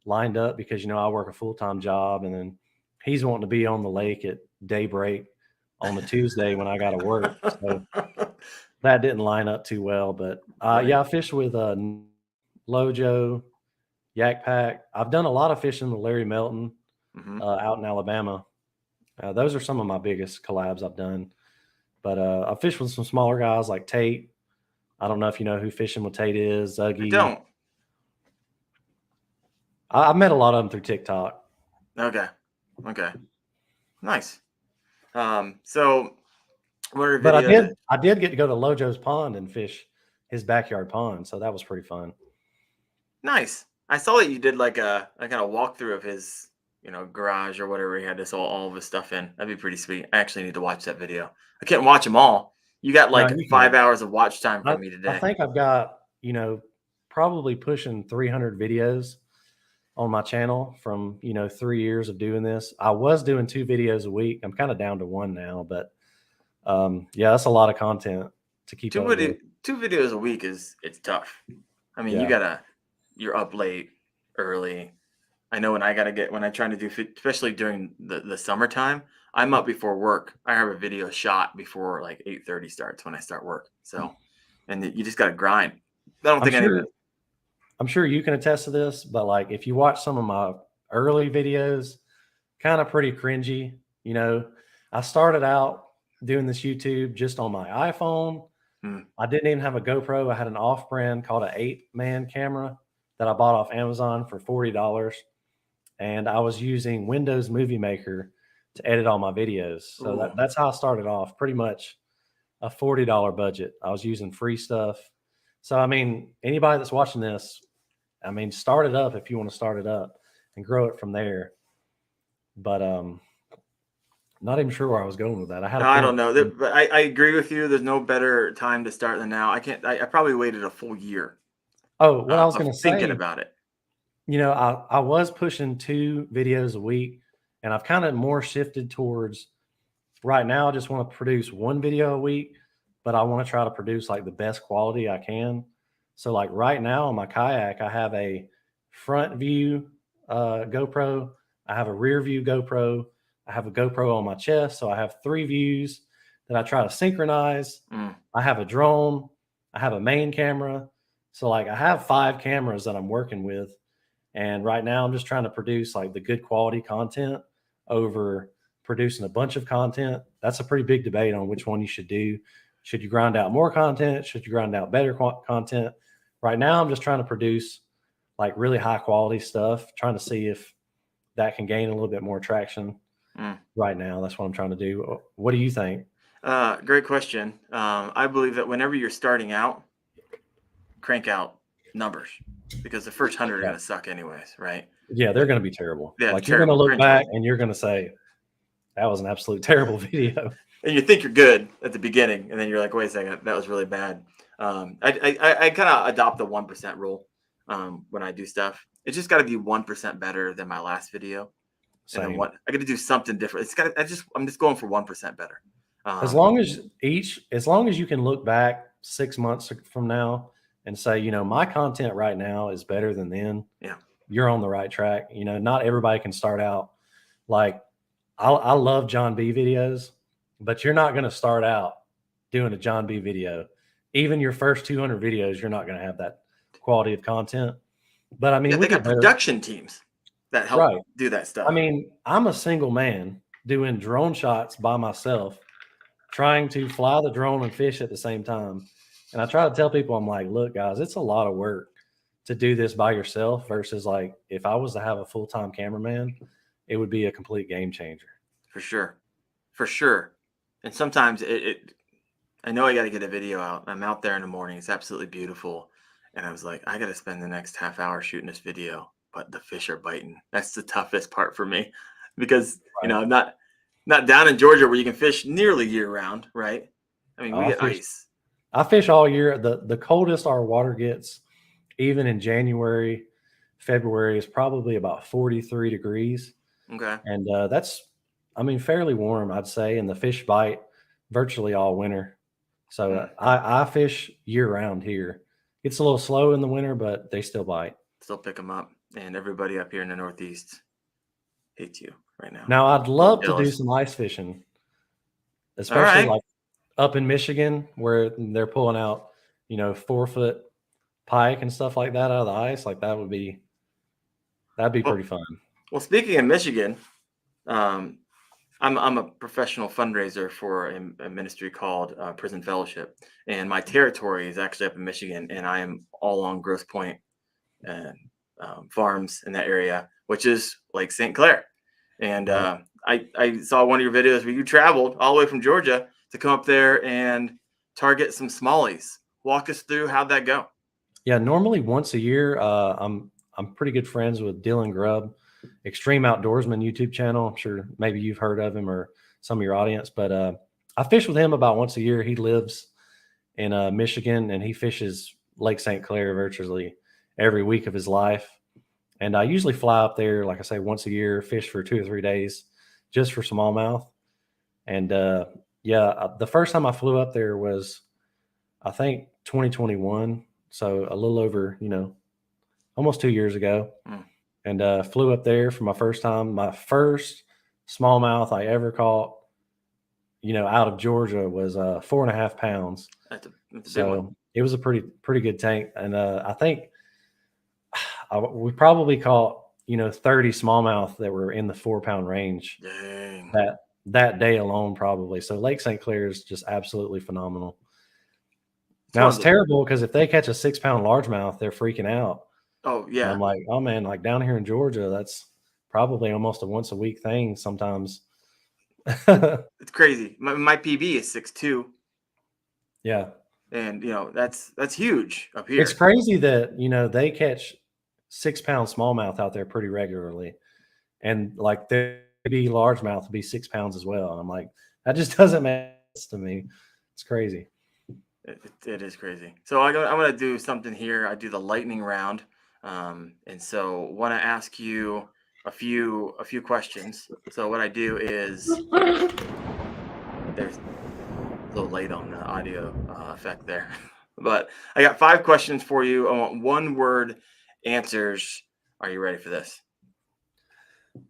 lined up because I work a full-time job, and then he's wanting to be on the lake at daybreak on the Tuesday when I got to work. So that didn't line up too well. But yeah, I fished with Lojo, Yak Pack. I've done a lot of fishing with Larry Melton out in Alabama. Those are some of my biggest collabs I've done. But I've fished with some smaller guys like Tate. I don't know if you know who Fishing with Tate is. Zuggy. I don't. I met a lot of them through TikTok. Okay. Nice. So what are But videos? I did get to go to Lojo's pond and fish his backyard pond, so that was pretty fun. Nice. I saw that you did like a kind of walkthrough of his, garage or whatever he had this all of his stuff in. That'd be pretty sweet. I actually need to watch that video. I can't watch them all. You got like 5 hours of watch time from me today. I think I've got, probably pushing 300 videos on my channel from, 3 years of doing this. I was doing 2 videos a week. I'm kind of down to 1 now, but yeah, that's a lot of content to keep up with. 2 videos a week it's tough. I mean, you're up late, early. I know when I'm trying to do, especially during the summertime, I'm up before work. I have a video shot before like 8:30 starts when I start work. So, and you just got to grind. I'm sure you can attest to this, but like if you watch some of my early videos, kind of pretty cringy. I started out doing this YouTube just on my iPhone. I didn't even have a GoPro. I had an off-brand called an 8-man camera that I bought off Amazon for $40. And I was using Windows Movie Maker to edit all my videos. So that's how I started off, pretty much a $40 budget. I was using free stuff. So, I mean, anybody that's watching this, start it up if you want to start it up and grow it from there. But not even sure where I was going with that. I don't know. But I agree with you. There's no better time to start than now. I probably waited a full year. Oh, what I was going to say. Thinking about it. I was pushing 2 videos a week, and I've kind of more shifted towards right now. I just want to produce 1 video a week, but I want to try to produce like the best quality I can. So like right now on my kayak, I have a front view GoPro. I have a rear view GoPro. I have a GoPro on my chest. So I have 3 views that I try to synchronize. I have a drone. I have a main camera. So like I have 5 cameras that I'm working with. And right now I'm just trying to produce like the good quality content over producing a bunch of content. That's a pretty big debate on which one you should do. Should you grind out more content? Should you grind out better content? Right now I'm just trying to produce like really high quality stuff, trying to see if that can gain a little bit more traction. Right now, that's what I'm trying to do. What do you think? Great question. I believe that whenever you're starting out, crank out numbers because the first 100 are going to suck anyways, right? Yeah, they're going to be terrible. Yeah, like you're going to look back and you're going to say, that was an absolute terrible video. And you think you're good at the beginning, and then you're like, wait a second, that was really bad. I kind of adopt the 1% rule when I do stuff. It's just got to be 1% better than my last video. Same. And then I got to do something different. I'm just going for 1% better. As long as you can look back 6 months from now and say, my content right now is better than then. Yeah, you're on the right track. Not everybody can start out like I love John B videos, but you're not going to start out doing a John B video. Even your first 200 videos, you're not going to have that quality of content. But they got production teams that help do that stuff. I'm a single man doing drone shots by myself, trying to fly the drone and fish at the same time. And I try to tell people, I'm like, look, guys, it's a lot of work to do this by yourself versus like if I was to have a full-time cameraman, it would be a complete game changer. For sure. And sometimes I know I got to get a video out. I'm out there in the morning. It's absolutely beautiful. And I was like, I got to spend the next half hour shooting this video, but the fish are biting. That's the toughest part for me because, I'm not down in Georgia where you can fish nearly year round, right? We get ice. I fish all year. The coldest our water gets, even in January, February, is probably about 43 degrees. Okay. And that's, fairly warm, I'd say. And the fish bite virtually all winter. So I fish year round here. It's a little slow in the winter, but they still bite. Still pick them up. And everybody up here in the Northeast hates you right now. Now, I'd love to do some ice fishing, especially like up in Michigan where they're pulling out, 4 foot pike and stuff like that out of the ice, like that'd be pretty fun. Well, speaking of Michigan, I'm a professional fundraiser for a ministry called Prison Fellowship, and my territory is actually up in Michigan, and I am all along Grosse Pointe and farms in that area, which is Lake St. Clair. And I saw one of your videos where you traveled all the way from Georgia to come up there and target some smallies. Walk us through how'd that go? Yeah, normally once a year, I'm pretty good friends with Dylan Grubb, Extreme Outdoorsman YouTube channel. I'm sure maybe you've heard of him or some of your audience, but I fish with him about once a year. He lives in Michigan, and he fishes Lake St. Clair virtually every week of his life. And I usually fly up there, like I say, once a year, fish for 2 or 3 days just for smallmouth. And the first time I flew up there was, I think, 2021. So a little over, almost 2 years ago. And flew up there for my first time. My first smallmouth I ever caught, out of Georgia was 4.5 pounds. That's a big So one. it was a pretty good tank. And I think we probably caught 30 smallmouth that were in the 4-pound range. Dang. that day alone, probably. So Lake St. Clair is just absolutely phenomenal. Now it's terrible because if they catch a 6-pound largemouth, they're freaking out. Oh yeah. And I'm like, oh man, like down here in Georgia, that's probably almost a once a week thing sometimes. It's crazy. My PB is 6'2". Yeah. And that's huge up here. It's crazy that they catch 6-pound smallmouth out there pretty regularly, and like there be largemouth will be 6 pounds as well. And I'm like, that just doesn't make sense to me. It's crazy. It is crazy. So I'm gonna do something here. I do the lightning round, and so want to ask you a few questions. So what I do is there's a little late on the audio effect there, but I got 5 questions for you. I want 1-word answers. Are you ready for this?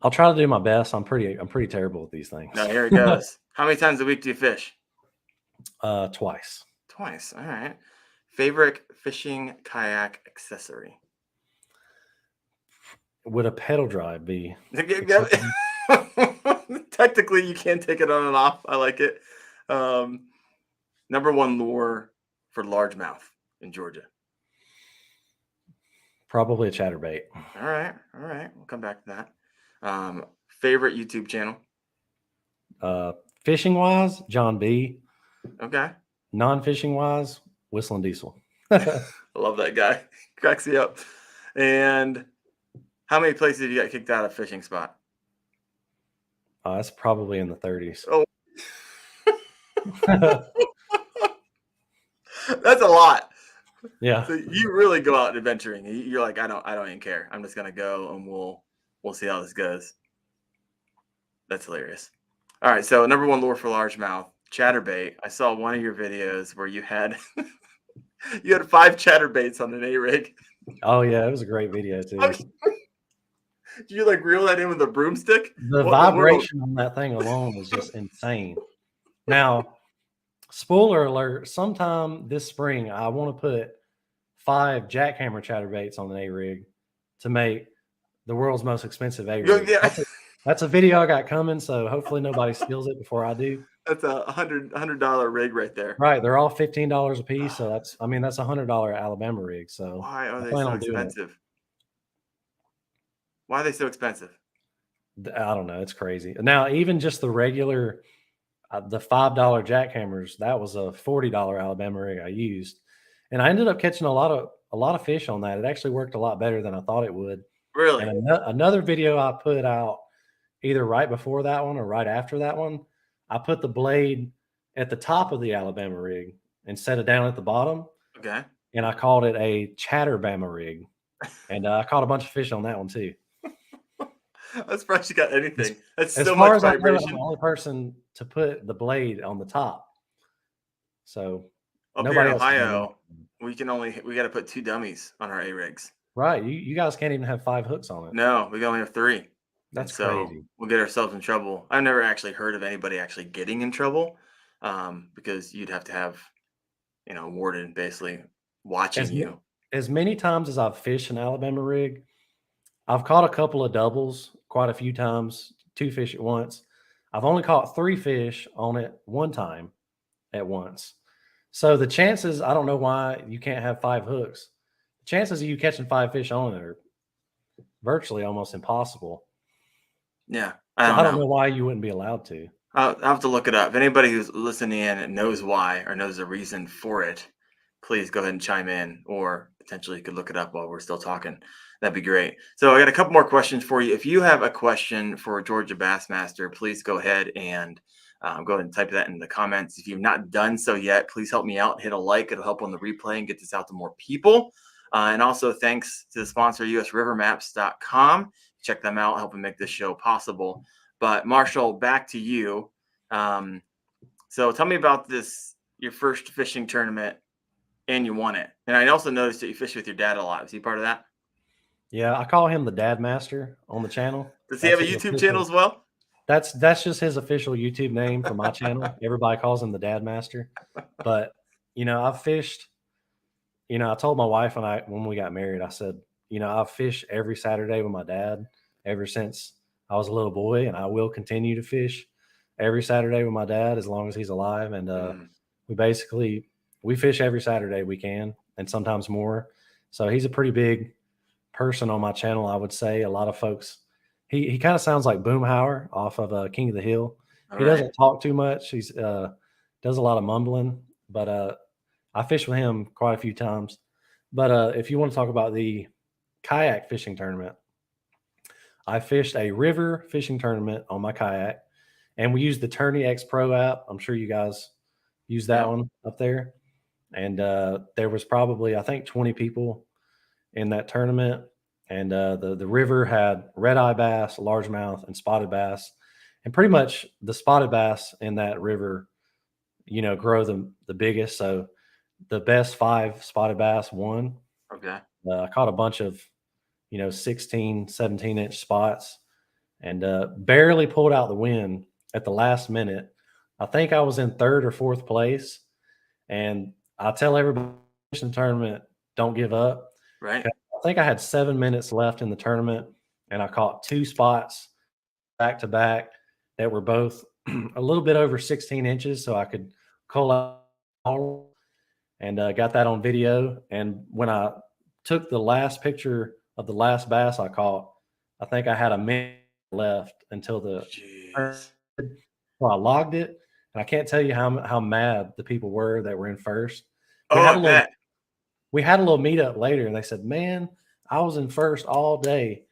I'll try to do my best. I'm pretty terrible with these things. No, here it goes. How many times a week do you fish? Twice. Twice. All right. Favorite fishing kayak accessory? Would a pedal drive be? Technically, you can take it on and off. I like it. Number 1 lure for largemouth in Georgia. Probably a chatterbait. All right. We'll come back to that. Favorite YouTube channel? Fishing wise, John B. Okay. Non-fishing wise, Whistling Diesel. I love that guy. Cracks me up. And how many places did you get kicked out of fishing spot? That's probably in the 30s. Oh. That's a lot. Yeah. So you really go out adventuring. You're like, I don't even care. I'm just gonna go and we'll see how this goes. That's hilarious. All right. So number 1 lure for largemouth, chatterbait. I saw one of your videos where you had 5 chatterbaits on an A-rig. Oh yeah, it was a great video too. Did you like reel that in with a broomstick? The vibration on that thing alone was just insane. Now, spoiler alert, sometime this spring, I want to put 5 jackhammer chatterbaits on an A-rig to make the world's most expensive A-rig. Yeah. That's a video I got coming, so hopefully nobody steals it before I do. That's a $100 rig right there. Right, they're all $15 a piece, so that's a $100 Alabama rig. So why are they so expensive? Why are they so expensive? I don't know. It's crazy. Now, even just the regular, the $5 jackhammers, that was a $40 Alabama rig I used, and I ended up catching a lot of fish on that. It actually worked a lot better than I thought it would. Really? And another video I put out either right before that one or right after that one, I put the blade at the top of the Alabama rig instead of down at the bottom. Okay. And I called it a Chatterbama rig, and I caught a bunch of fish on that one too. I'm surprised you got anything. That's as so far much as vibration. I'm the only person to put the blade on the top. So up here in Ohio, we got to put 2 dummies on our A-rigs. Right. You guys can't even have 5 hooks on it. No, we can only have 3. That's crazy. We'll get ourselves in trouble. I've never actually heard of anybody actually getting in trouble, because you'd have to have, a warden basically watching you. as many times as I've fished an Alabama rig, I've caught a couple of doubles quite a few times, 2 fish at once. I've only caught 3 fish on it one time at once. So the chances, I don't know why you can't have 5 hooks. The chances of you catching 5 fish on it are virtually almost impossible. Yeah. So I I don't don't know. know why you wouldn't be allowed to. I'll have to look it up. If anybody who's listening in knows why or knows the reason for it, please go ahead and chime in, or potentially you could look it up while we're still talking. That'd be great. So I got a couple more questions for you. If you have a question for Georgia Bassmaster, please go ahead and type that in the comments. If you've not done so yet, please help me out. Hit a like. It'll help on the replay and get this out to more people. And also thanks to the sponsor, usrivermaps.com. Check them out, helping make this show possible. But Marshall, back to you. So tell me about your first fishing tournament, and you won it. And I also noticed that you fished with your dad a lot. Is he part of that? Yeah, I call him the Dad Master on the channel. Does he have a YouTube channel as well? That's just his official YouTube name for my channel. Everybody calls him the Dad Master. But I've fished. I told my wife when we got married, I said, I've fished every Saturday with my dad ever since I was a little boy, and I will continue to fish every Saturday with my dad as long as he's alive. And we fish every Saturday we can, and sometimes more. So he's a pretty big person on my channel, I would say. A lot of folks, he kind of sounds like Boomhauer off of King of the Hill. He doesn't talk too much. He's does a lot of mumbling, but I fished with him quite a few times. But if you want to talk about the kayak fishing tournament, I fished a river fishing tournament on my kayak, and we used the Tourney X Pro app. I'm sure you guys use that one up there. And there was probably, I think, 20 people in that tournament. And the river had redeye bass, largemouth, and spotted bass. And pretty much the spotted bass in that river, grow the biggest. So the best 5 spotted bass won. Okay. I caught a bunch of, 16, 17-inch spots, and barely pulled out the win at the last minute. I think I was in 3rd or 4th place. And I tell everybody in the tournament, don't give up. Right. I think I had 7 minutes left in the tournament, and I caught 2 spots back to back that were both a little bit over 16 inches, so I could call out, and got that on video. And when I took the last picture of the last bass I caught, I think I had a minute left until well, I logged it, and I can't tell you how mad the people were that were in first. We had a little meetup later, and they said, "Man, I was in first all day."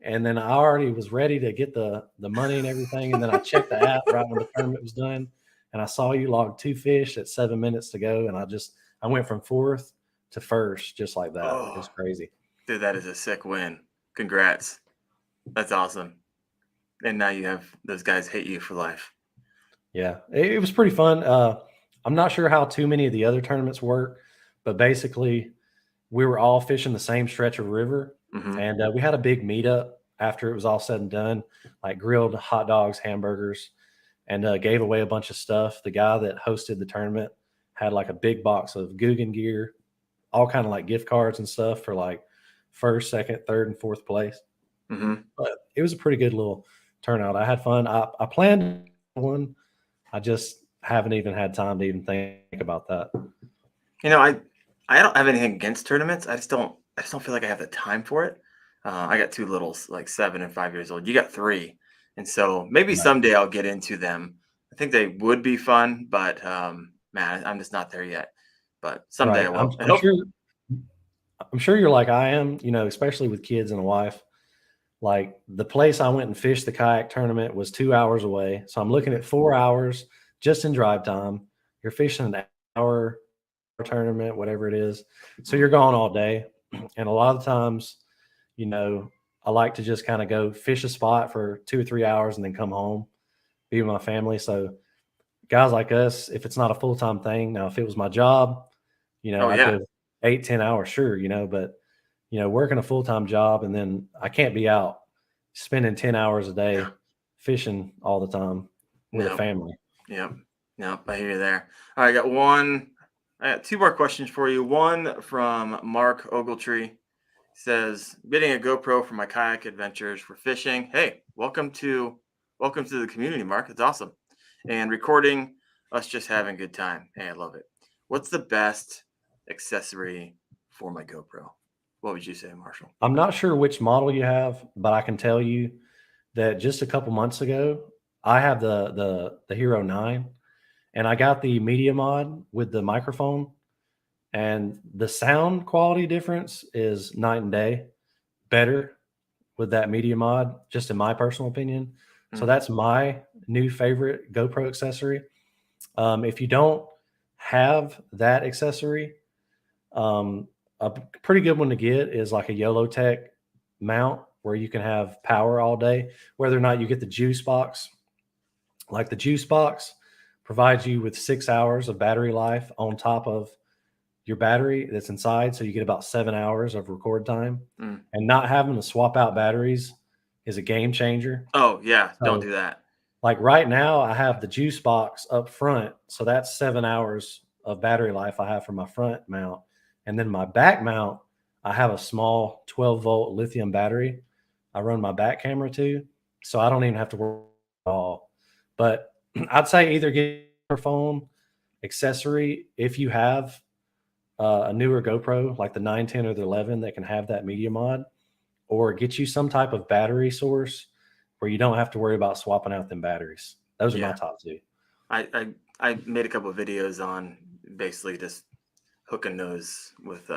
And then I already was ready to get the money and everything. And then I checked the app right when the tournament was done, and I saw you log 2 fish at 7 minutes to go. And I went from 4th to 1st just like that. It was crazy. Dude, that is a sick win. Congrats. That's awesome. And now you have those guys hate you for life. Yeah, it was pretty fun. I'm not sure how too many of the other tournaments work, but basically we were all fishing the same stretch of river. Mm-hmm. And we had a big meetup after it was all said and done, like grilled hot dogs, hamburgers, and gave away a bunch of stuff. The guy that hosted the tournament had like a big box of Guggen gear, all kind of like gift cards and stuff for like 1st, 2nd, 3rd, and 4th place. Mm-hmm. But it was a pretty good little turnout. I had fun. I planned one. I just haven't even had time to even think about that. I don't have anything against tournaments. I just don't feel like I have the time for it. I got 2 littles, like 7 and 5 years old. You got 3. And so maybe someday I'll get into them. I think they would be fun, but man, I'm just not there yet. But someday I will. I'm sure you're like I am, especially with kids and a wife. Like the place I went and fished the kayak tournament was 2 hours away. So I'm looking at 4 hours just in drive time. You're fishing an hour tournament, whatever it is. So you're gone all day. And a lot of times, I like to just kind of go fish a spot for 2 or 3 hours and then come home, be with my family. So guys like us, if it's not a full-time thing, now if it was my job, I'd go 8-10 hours, sure, but working a full-time job, and then I can't be out spending 10 hours a day fishing all the time with a family. Yep. I hear you there. All right, I got one I got two more questions for you. One from Mark Ogletree says, "Getting a GoPro for my kayak adventures for fishing." Hey, welcome to the community, Mark. It's awesome. And recording us just having a good time. Hey, I love it. What's the best accessory for my GoPro? What would you say, Marshall? I'm not sure which model you have, but I can tell you that just a couple months ago, I have the Hero 9, and I got the Media Mod with the microphone, and the sound quality difference is night and day better with that Media Mod, just in my personal opinion. So that's my new favorite GoPro accessory. If you don't have that accessory, a pretty good one to get is like a YOLO Tech mount where you can have power all day, whether or not you get the juice box. Like the juice box provides you with 6 hours of battery life on top of your battery that's inside. So you get about 7 hours of record time. And not having to swap out batteries is a game changer. Oh, yeah. So, don't do that. Like right now, I have the juice box up front. So that's 7 hours of battery life I have for my front mount. And then my back mount, I have a small 12-volt lithium battery I run my back camera to. So I don't even have to worry at all. But I'd say either get a phone accessory if you have a newer GoPro, like the 910 or the 11 that can have that media mod, or get you some type of battery source where you don't have to worry about swapping out them batteries. Those are my top two. I made a couple of videos on basically just hooking those with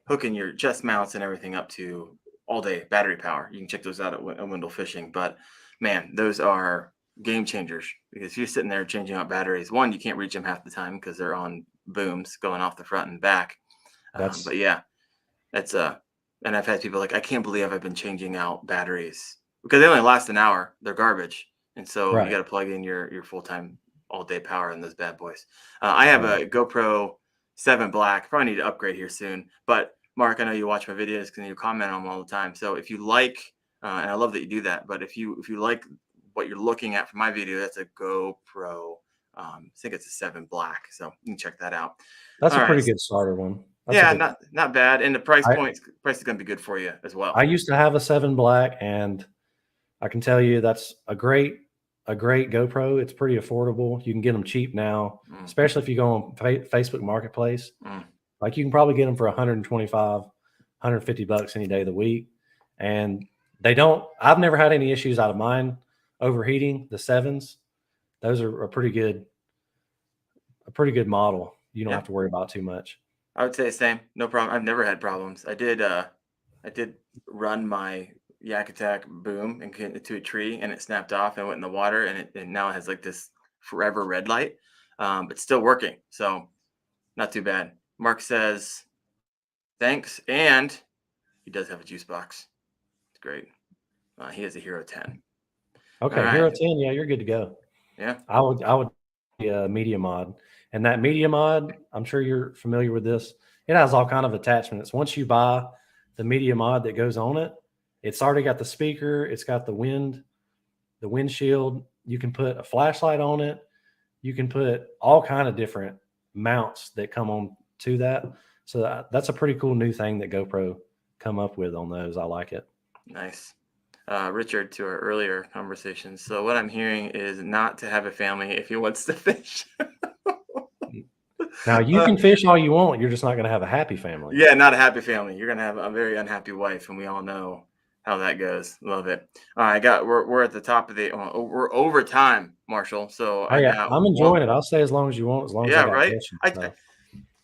hooking your chest mounts and everything up to all day battery power. You can check those out at Wendell Fishing. But man, those are game changers because you're sitting there changing out batteries. One, you can't reach them half the time because they're on booms going off the front and back. But yeah, that's and I've had people like, I can't believe I've been changing out batteries because they only last an hour. They're garbage. And so you got to plug in your full-time all day power in those bad boys. I have a GoPro 7 Black. Probably need to upgrade here soon. But Mark, I know you watch my videos and you comment on them all the time. So if you like, and I love that you do that, but if you like what you're looking at for my video, that's a GoPro. I think it's a 7 Black. So you can check that out. That's a pretty good starter one. That's not bad. And the price is going to be good for you as well. I used to have a 7 Black, and I can tell you that's a great GoPro. It's pretty affordable. You can get them cheap now, especially if you go on Facebook Marketplace. Like you can probably get them for $125, $150 any day of the week. And I've never had any issues out of mine overheating. The 7s, those are a pretty good model. You don't have to worry about too much. I would say the same. No problem. I've never had problems. I did run my Yak Attack boom into a tree and it snapped off and went in the water and now it has like this forever red light. But still working. So not too bad. Mark says, thanks. And he does have a juice box. It's great. He has a Hero 10. Okay. Hero 10. Yeah, you're good to go. Yeah. I would Media Mod. And that Media Mod, I'm sure you're familiar with this. It has all kind of attachments. Once you buy the Media Mod that goes on it, it's already got the speaker. It's got the windshield. You can put a flashlight on it. You can put all kind of different mounts that come on to that. So that's a pretty cool new thing that GoPro come up with on those. I like it. Nice. Richard, to our earlier conversation. So what I'm hearing is not to have a family if he wants to fish. Now you can fish all you want. You're just not going to have a happy family. Yeah, not a happy family. You're going to have a very unhappy wife, and we all know how that goes. Love it. All right, we're at the top of we're over time, Marshall. So I'm enjoying it. I'll stay as long as you want, as long as I got questions.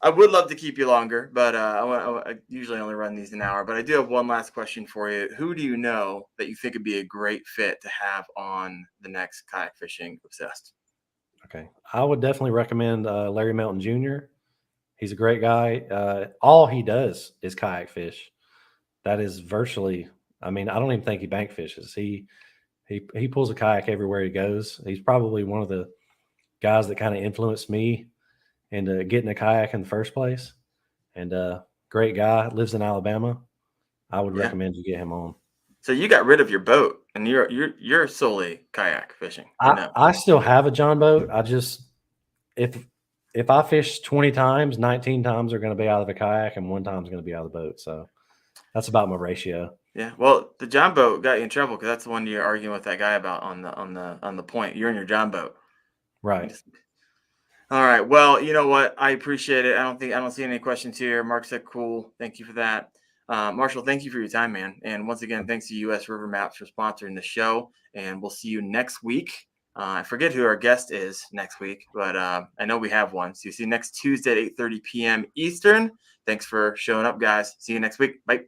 I would love to keep you longer, but I usually only run these an hour. But I do have one last question for you. Who do you know that you think would be a great fit to have on the next Kayak Fishing Obsessed? Okay. I would definitely recommend Larry Melton Jr. He's a great guy. All he does is kayak fish. That is virtually, I don't even think he bank fishes. He pulls a kayak everywhere he goes. He's probably one of the guys that kind of influenced me into getting a kayak in the first place. And great guy, lives in Alabama. I would recommend you get him on. So you got rid of your boat and you're solely kayak fishing. I still have a John boat. I just, if if I fish 20 times, 19 times are going to be out of a kayak and 1 time is going to be out of the boat. So that's about my ratio. Yeah. Well, the John boat got you in trouble because that's the one you're arguing with that guy about on the point. You're in your John boat. Right. All right. Well, you know what? I appreciate it. I don't see any questions here. Mark said, "Cool. Thank you for that." Marshall, thank you for your time, man. And once again, thanks to US River Maps for sponsoring the show. And we'll see you next week. I forget who our guest is next week, but I know we have one. So you see you next Tuesday at 8:30 p.m. Eastern. Thanks for showing up, guys. See you next week. Bye.